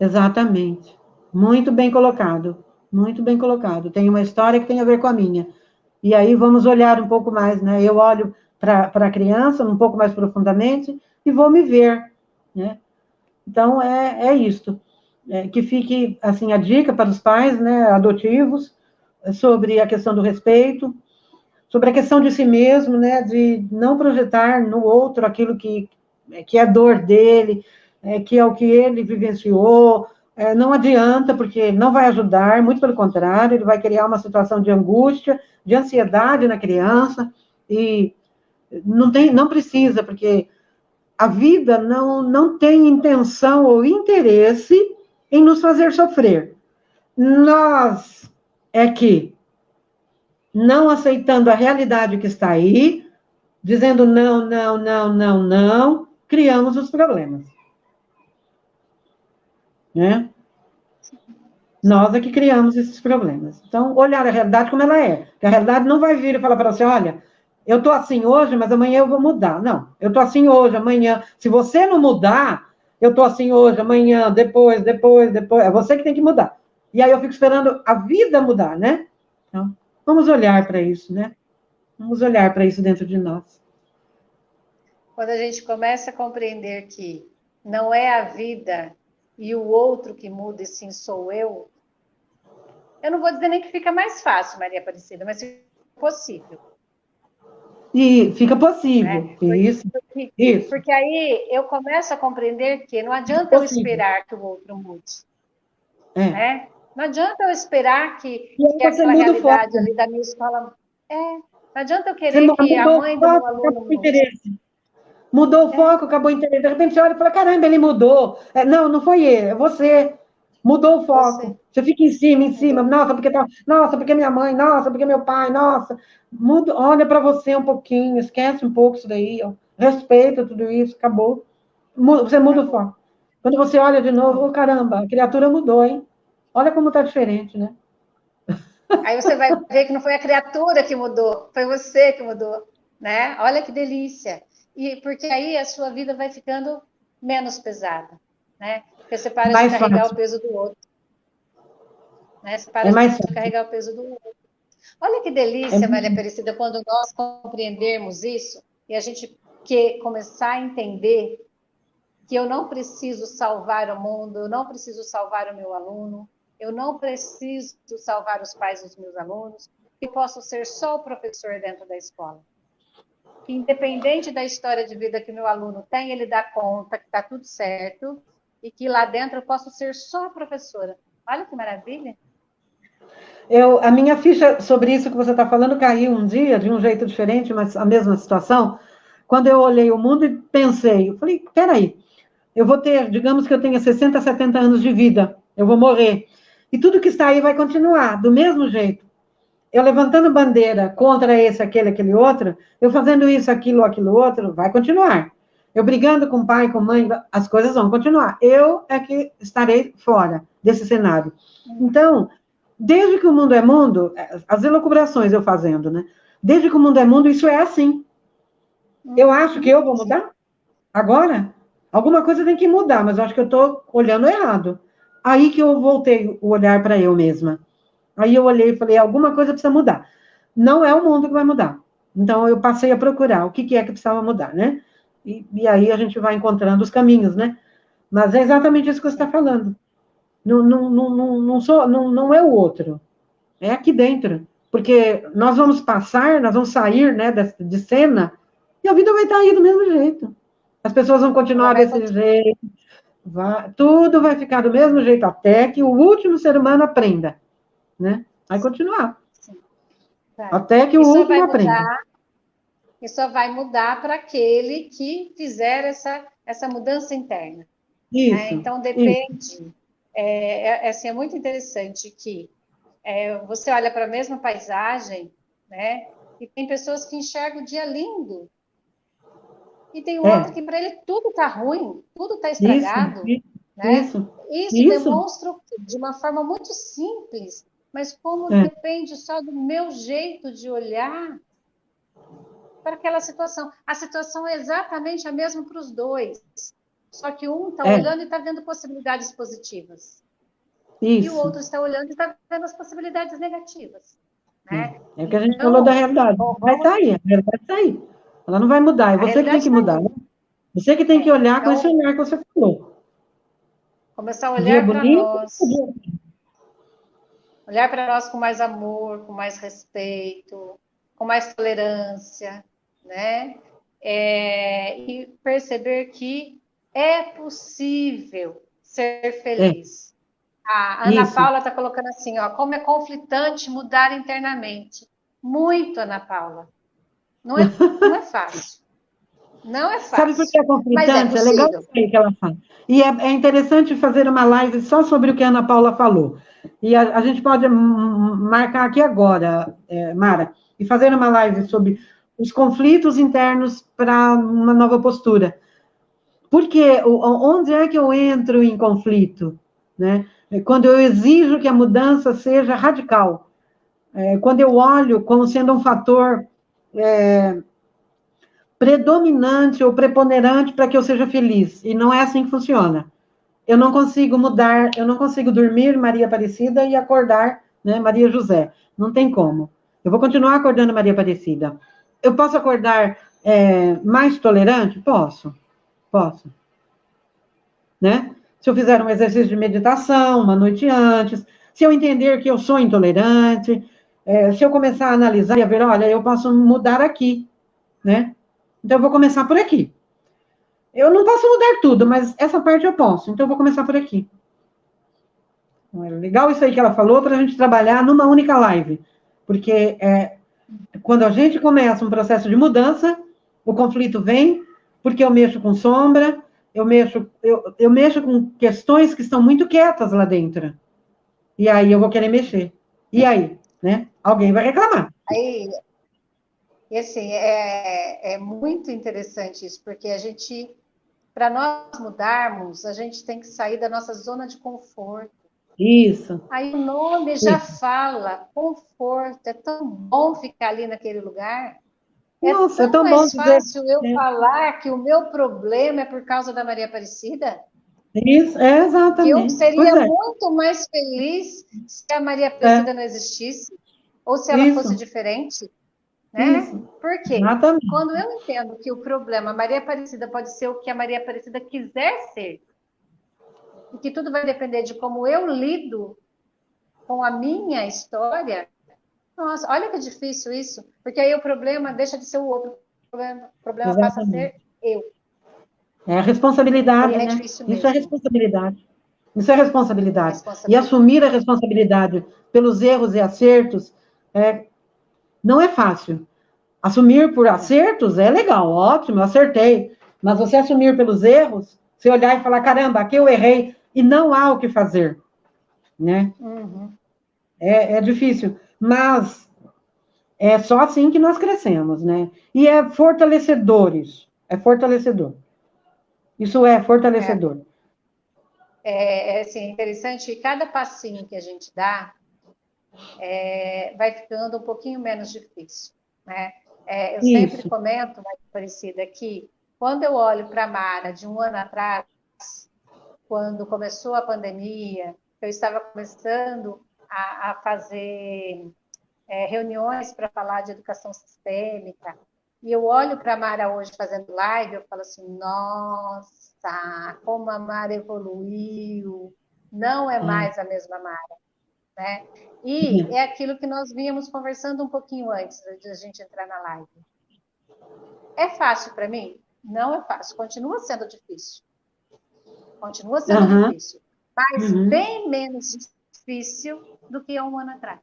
Exatamente. Muito bem colocado. Muito bem colocado. Tem uma história que tem a ver com a minha. E aí vamos olhar um pouco mais, né? Eu olho para a criança um pouco mais profundamente e vou me ver, né? Então, é isto. Que fique, assim, a dica para os pais, né, adotivos, sobre a questão do respeito, sobre a questão de si mesmo, né, de não projetar no outro aquilo que é dor dele, que é o que ele vivenciou. Não adianta, porque não vai ajudar, muito pelo contrário, ele vai criar uma situação de angústia, de ansiedade na criança, e não precisa, porque a vida não tem intenção ou interesse em nos fazer sofrer. Nós é que, não aceitando a realidade que está aí, dizendo não, não, não, não, não, criamos os problemas. Né? Nós é que criamos esses problemas. Então, olhar a realidade como ela é. Porque a realidade não vai vir e falar para você, olha, eu estou assim hoje, mas amanhã eu vou mudar. Não, eu estou assim hoje, amanhã. Se você não mudar, eu estou assim hoje, amanhã, depois. É você que tem que mudar. E aí eu fico esperando a vida mudar, né? Então, vamos olhar para isso, né? Vamos olhar para isso dentro de nós. Quando a gente começa a compreender que não é a vida e o outro que muda, e sim sou eu não vou dizer nem que fica mais fácil, Maria Aparecida, mas fica possível. E fica possível. Né? Isso. Porque aí eu começo a compreender que não Fica adianta eu possível. esperar que o outro mude. É. Né? Não adianta eu esperar E aí que você aquela muda o realidade foco. ali da minha escola. Não adianta eu Você querer que a mudou o mãe do meu foco, aluno acabou o mude. interesse. Mudou o foco, acabou o interesse. De repente você olha e fala, caramba, ele mudou. Não, não foi ele, é você. Mudou o Você foco. Você fica em cima. mudou. Nossa, porque minha mãe, nossa, porque meu pai, nossa. Muda, olha para você um pouquinho, esquece um pouco isso daí, ó. Respeita tudo isso, acabou. Você muda o Acabou. foco. Quando você olha de novo, oh, caramba, a criatura mudou, hein? Olha como está diferente, né? Aí você vai ver que não foi a criatura que mudou, foi você que mudou, né? Olha que delícia. E porque aí a sua vida vai ficando menos pesada, né? Porque você para de Mais carregar o fácil. peso do outro, né? Você para É mais de fácil. carregar o peso do outro. Olha que delícia, Maria Aparecida, quando nós compreendermos isso e a gente começar a entender que eu não preciso salvar o mundo, eu não preciso salvar o meu aluno, eu não preciso salvar os pais dos meus alunos, eu posso ser só o professor dentro da escola. Que independente da história de vida que meu aluno tem, ele dá conta que está tudo certo e que lá dentro eu posso ser só a professora. Olha que maravilha! A minha ficha sobre isso que você está falando caiu um dia, de um jeito diferente, mas a mesma situação. Quando eu olhei o mundo e pensei, eu falei, peraí, eu vou ter, digamos que eu tenha 60, 70 anos de vida, eu vou morrer. E tudo que está aí vai continuar, do mesmo jeito. Eu levantando bandeira contra esse, aquele outro, eu fazendo isso, aquilo outro, vai continuar. Eu brigando com pai, com mãe, as coisas vão continuar. Eu é que estarei fora desse cenário. Então, desde que o mundo é mundo, as elucubrações eu fazendo, né? Desde que o mundo é mundo, isso é assim. Eu acho que eu vou mudar agora. Alguma coisa tem que mudar, mas eu acho que eu estou olhando errado. Aí que eu voltei o olhar para eu mesma. Aí eu olhei e falei, alguma coisa precisa mudar. Não é o mundo que vai mudar. Então eu passei a procurar o que é que precisava mudar, né? E aí a gente vai encontrando os caminhos, né? Mas é exatamente isso que você está falando. Não é o outro. É aqui dentro. Porque nós vamos passar, nós vamos sair, né, de cena, e a vida vai estar aí do mesmo jeito. As pessoas vão continuar desse jeito, tudo vai ficar do mesmo jeito até que o último ser humano aprenda, né? Vai continuar. Sim, vai. Até que o último aprenda. E só vai mudar para aquele que fizer essa mudança interna. Isso. Né? Então, depende. Assim, é muito interessante que você olha para a mesma paisagem, né? E tem pessoas que enxergam o dia lindo. E tem outro que para ele tudo está ruim, tudo está estragado. Né? Isso demonstra de uma forma muito simples, mas como depende só do meu jeito de olhar para aquela situação. A situação é exatamente a mesma para os dois, só que um está olhando e está vendo possibilidades positivas. Isso. E o outro está olhando e está vendo as possibilidades negativas. Né? É o que a gente falou da realidade. Vai sair, a realidade vai sair. Ela não vai mudar, é você que tem que mudar. Né? Você que tem que olhar com esse olhar que você falou. Começar a olhar para nós. Olhar para nós com mais amor, com mais respeito, com mais tolerância, né? E perceber que é possível ser feliz. A Ana Paula está colocando assim, ó, como é conflitante mudar internamente. Muito, Ana Paula. Não é fácil. Não é fácil. Sabe por que é conflitante? É legal isso aí que ela fala. E é interessante fazer uma live só sobre o que a Ana Paula falou. E a gente pode marcar aqui agora, Mara, e fazer uma live sobre os conflitos internos para uma nova postura. Porque onde é que eu entro em conflito? Né? Quando eu exijo que a mudança seja radical. Quando eu olho como sendo um fator predominante ou preponderante para que eu seja feliz. E não é assim que funciona. Eu não consigo mudar, eu não consigo dormir Maria Aparecida e acordar, né, Maria José. Não tem como. Eu vou continuar acordando Maria Aparecida. Eu posso acordar mais tolerante? Posso. Né? Se eu fizer um exercício de meditação uma noite antes, se eu entender que eu sou intolerante, se eu começar a analisar e a ver, olha, eu posso mudar aqui, né? Então, eu vou começar por aqui. Eu não posso mudar tudo, mas essa parte eu posso. Então, eu vou começar por aqui. É legal isso aí que ela falou para a gente trabalhar numa única live. Porque quando a gente começa um processo de mudança, o conflito vem, porque eu mexo com sombra, eu mexo com questões que estão muito quietas lá dentro. E aí eu vou querer mexer. E aí, né? Alguém vai reclamar. E assim, é muito interessante isso, porque para nós mudarmos, a gente tem que sair da nossa zona de conforto. Isso. Aí o nome já fala, conforto, é tão bom ficar ali naquele lugar. Nossa, é tão mais fácil eu falar que o meu problema é por causa da Maria Aparecida. Isso, Que eu exatamente. Pois seria é, muito mais feliz se a Maria Aparecida não existisse, ou se ela fosse isso, diferente, né? isso, Por quê? exatamente. Quando eu entendo que o problema, a Maria Aparecida pode ser o que a Maria Aparecida quiser ser, e que tudo vai depender de como eu lido com a minha história, nossa, olha que difícil isso, porque aí o problema deixa de ser o outro, o problema passa a Exatamente. ser eu. É a E responsabilidade, aí é né? difícil Isso é mesmo, responsabilidade. Isso é responsabilidade. E responsabilidade. assumir a responsabilidade pelos erros e acertos não é fácil. Assumir por acertos é legal, ótimo, eu acertei. Mas você assumir pelos erros, você olhar e falar, caramba, aqui eu errei, e não há o que fazer, né? Uhum. É difícil. Mas é só assim que nós crescemos, né? E é fortalecedor isso. É fortalecedor. Isso é É, fortalecedor. é assim, interessante que cada passinho que a gente dá vai ficando um pouquinho menos difícil, né? Eu sempre Isso. comento, mais parecida, que quando eu olho para a Mara de um ano atrás, quando começou a pandemia, eu estava começando a fazer reuniões para falar de educação sistêmica, e eu olho para a Mara hoje fazendo live, eu falo assim, nossa, como a Mara evoluiu, não é É. mais a mesma Mara, né? E é aquilo que nós vínhamos conversando um pouquinho antes de a gente entrar na live. É fácil para mim? Não é fácil, continua sendo difícil. Continua sendo Aham. difícil, mas Uhum. bem menos difícil do que há um ano atrás.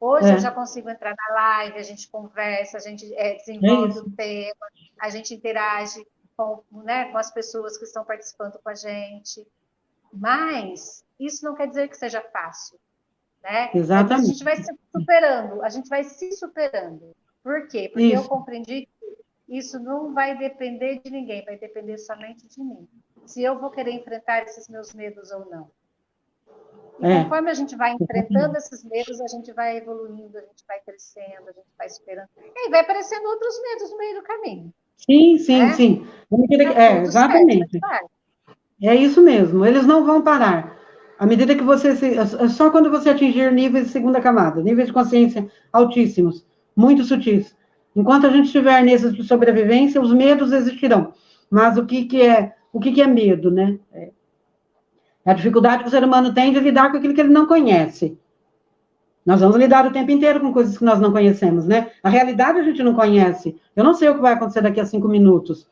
Hoje eu já É. consigo entrar na live, a gente conversa, a gente É desenvolve isso. o tema, a gente interage com as pessoas que estão participando com a gente. Mas isso não quer dizer que seja fácil, né? Mas a gente Exatamente. vai se superando, a gente vai se superando. Por quê? Porque eu Isso. compreendi que isso não vai depender de ninguém, vai depender somente de mim. Se eu vou querer enfrentar esses meus medos ou não. E É. conforme a gente vai enfrentando Exatamente. esses medos, a gente vai evoluindo, a gente vai crescendo, a gente vai superando. E aí vai aparecendo outros medos no meio do caminho, Sim, sim, né? sim. Tá tudo certo, faz Exatamente. parte. É isso mesmo. Eles não vão parar. À medida que você se. É só quando você atingir níveis de segunda camada, níveis de consciência altíssimos, muito sutis. Enquanto a gente estiver nesses de sobrevivência, os medos existirão. Mas o que é medo, né? É a dificuldade que o ser humano tem de lidar com aquilo que ele não conhece. Nós vamos lidar o tempo inteiro com coisas que nós não conhecemos, né? A realidade a gente não conhece. Eu não sei o que vai acontecer daqui a 5 minutos,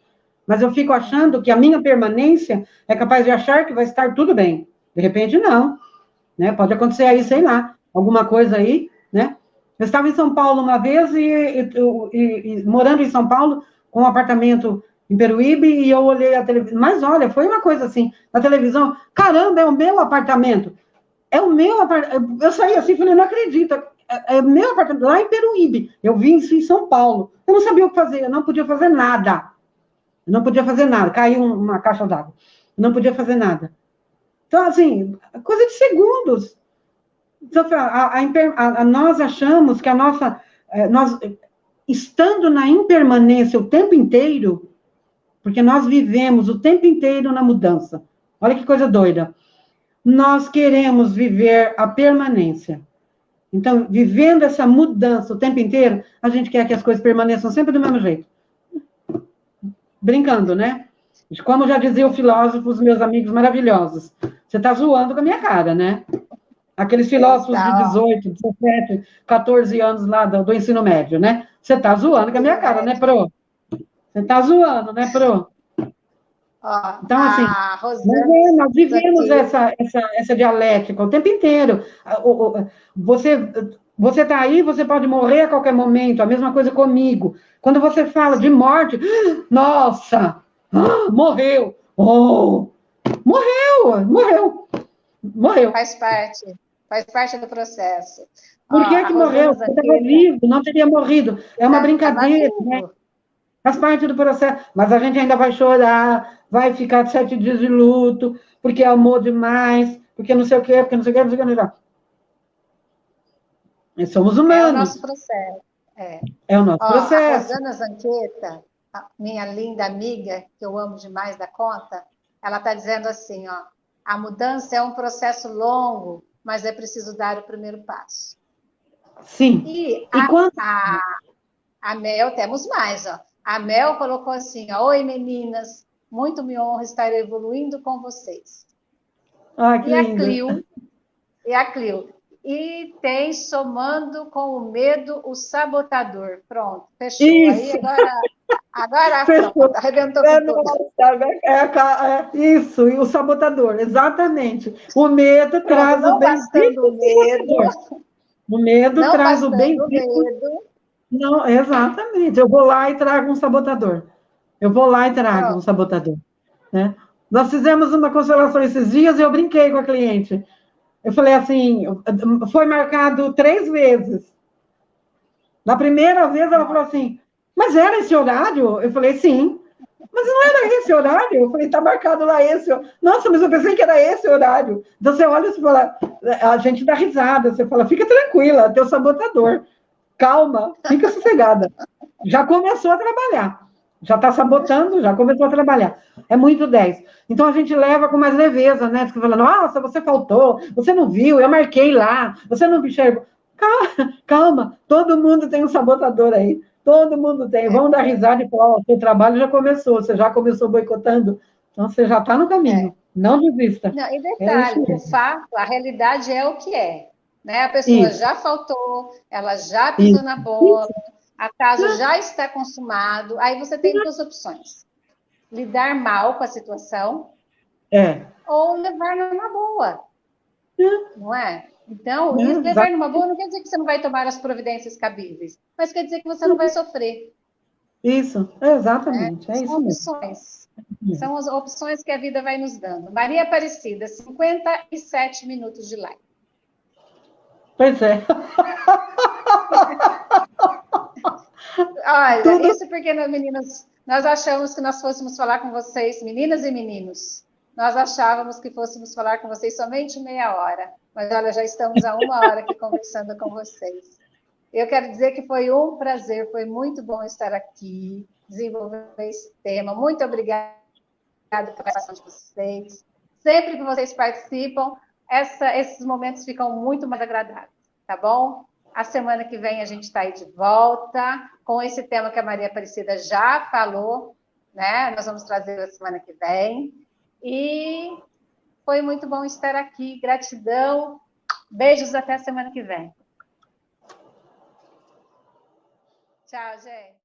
mas eu fico achando que a minha permanência é capaz de achar que vai estar tudo bem. De repente, não, né? Pode acontecer aí, sei lá, alguma coisa aí, né? Eu estava em São Paulo uma vez e morando em São Paulo, com um apartamento em Peruíbe, e eu olhei a televisão. Mas olha, foi uma coisa assim, na televisão, caramba, é o meu apartamento. É o meu apartamento. Eu saí assim, falei, não acredito. É meu apartamento, lá em Peruíbe. Eu vim isso em São Paulo. Eu não sabia o que fazer, eu não podia fazer nada. Eu não podia fazer nada. Caiu uma caixa d'água. Eu não podia fazer nada. Então, assim, coisa de segundos. Então, nós achamos que a nossa. Nós, estando na impermanência o tempo inteiro, porque nós vivemos o tempo inteiro na mudança. Olha que coisa doida. Nós queremos viver a permanência. Então, vivendo essa mudança o tempo inteiro, a gente quer que as coisas permaneçam sempre do mesmo jeito. Brincando, né? Como já dizia o filósofo, os meus amigos maravilhosos, você está zoando com a minha cara, né? Aqueles filósofos de Tá, ó, 18, 17, 14 anos lá do ensino médio, né? Você está zoando com a minha ensino cara, né, médio. Pro? Você está zoando, né, Pro? Ó, Então, assim, a Rosana nós vivemos Zanqueta, essa dialética o tempo inteiro. Você está aí, você pode morrer a qualquer momento, a mesma coisa comigo. Quando você fala de morte, nossa, morreu, oh, morreu. faz parte do processo. Ó, Por que a que Rosana morreu? Você estava Zanqueta vivo, não teria morrido. É uma estava brincadeira, né? vivo. Faz parte do processo. Mas a gente ainda vai chorar, vai ficar 7 dias de luto, porque amou demais, porque não sei o quê, porque não sei o quê, não sei o quê. Não sei o quê. Nós somos É o nosso humanos. processo. É. É o nosso Ó, a processo. Rosana Zanqueta, a minha linda amiga, que eu amo demais da conta, Ela está dizendo assim, ó, a mudança é um processo longo, mas é preciso dar o primeiro passo. Sim. E E quando... a Mel, temos mais, ó. A Mel colocou assim, ó, oi meninas, muito me honra estar evoluindo com vocês. Ah, que E a linda. Clio, e tem somando com o medo o sabotador. Pronto, fechou. Isso. Aí agora Fechou. pronto, arrebentou com tudo. Isso, e o sabotador, exatamente. O medo Pronto, traz o não bendito bastando o medo, sabotador. O medo não traz o bastando o bendito. medo, Não, exatamente. Eu vou lá e trago um sabotador. Eu vou lá e trago um pronto. sabotador. Né? Nós fizemos uma constelação esses dias e eu brinquei com a cliente. Eu falei assim, foi marcado 3 vezes. Na primeira vez ela falou assim, mas era esse horário? Eu falei, sim. Mas não era esse horário? Eu falei, tá marcado lá esse. Nossa, mas eu pensei que era esse horário. Então você olha e fala, a gente dá risada, você fala, fica tranquila, teu sabotador. Calma, fica sossegada. Já começou a trabalhar. Já está sabotando, já começou a trabalhar. É muito 10. Então a gente leva com mais leveza, né? Fica falando, nossa, você faltou, você não viu, eu marquei lá, você não enxergou. Calma, calma, todo mundo tem um sabotador aí. Todo mundo tem. Vamos dar risada e falar, ó, seu trabalho já começou, você já começou boicotando, então você já está no caminho. Não desista. Não, e É isso detalhe, o mesmo. fato, a realidade é o que é. Né? A pessoa Isso, já faltou, ela já pisou isso, na bola, isso. atraso já está consumado, aí você tem duas opções. Lidar mal com a situação É. ou levar numa boa, não é? Então, É, e levar numa boa não quer dizer que você não vai tomar as providências cabíveis, mas quer dizer que você não vai sofrer. isso, Né? exatamente, é São isso mesmo. opções. São as opções que a vida vai nos dando. Maria Aparecida, 57 minutos de live. Pois é. Olha, Tudo. isso porque, meninas, nós achamos que nós fôssemos falar com vocês, meninas e meninos, nós achávamos que fôssemos falar com vocês somente meia hora, mas olha, já estamos há 1 hora aqui conversando com vocês. Eu quero dizer que foi um prazer, foi muito bom estar aqui, desenvolver esse tema. Muito obrigada pela participação de vocês. Sempre que vocês participam, esses momentos ficam muito mais agradáveis, tá bom? A semana que vem a gente está aí de volta com esse tema que a Maria Aparecida já falou, né? Nós vamos trazer a semana que vem. E foi muito bom estar aqui. Gratidão. Beijos até a semana que vem. Tchau, gente.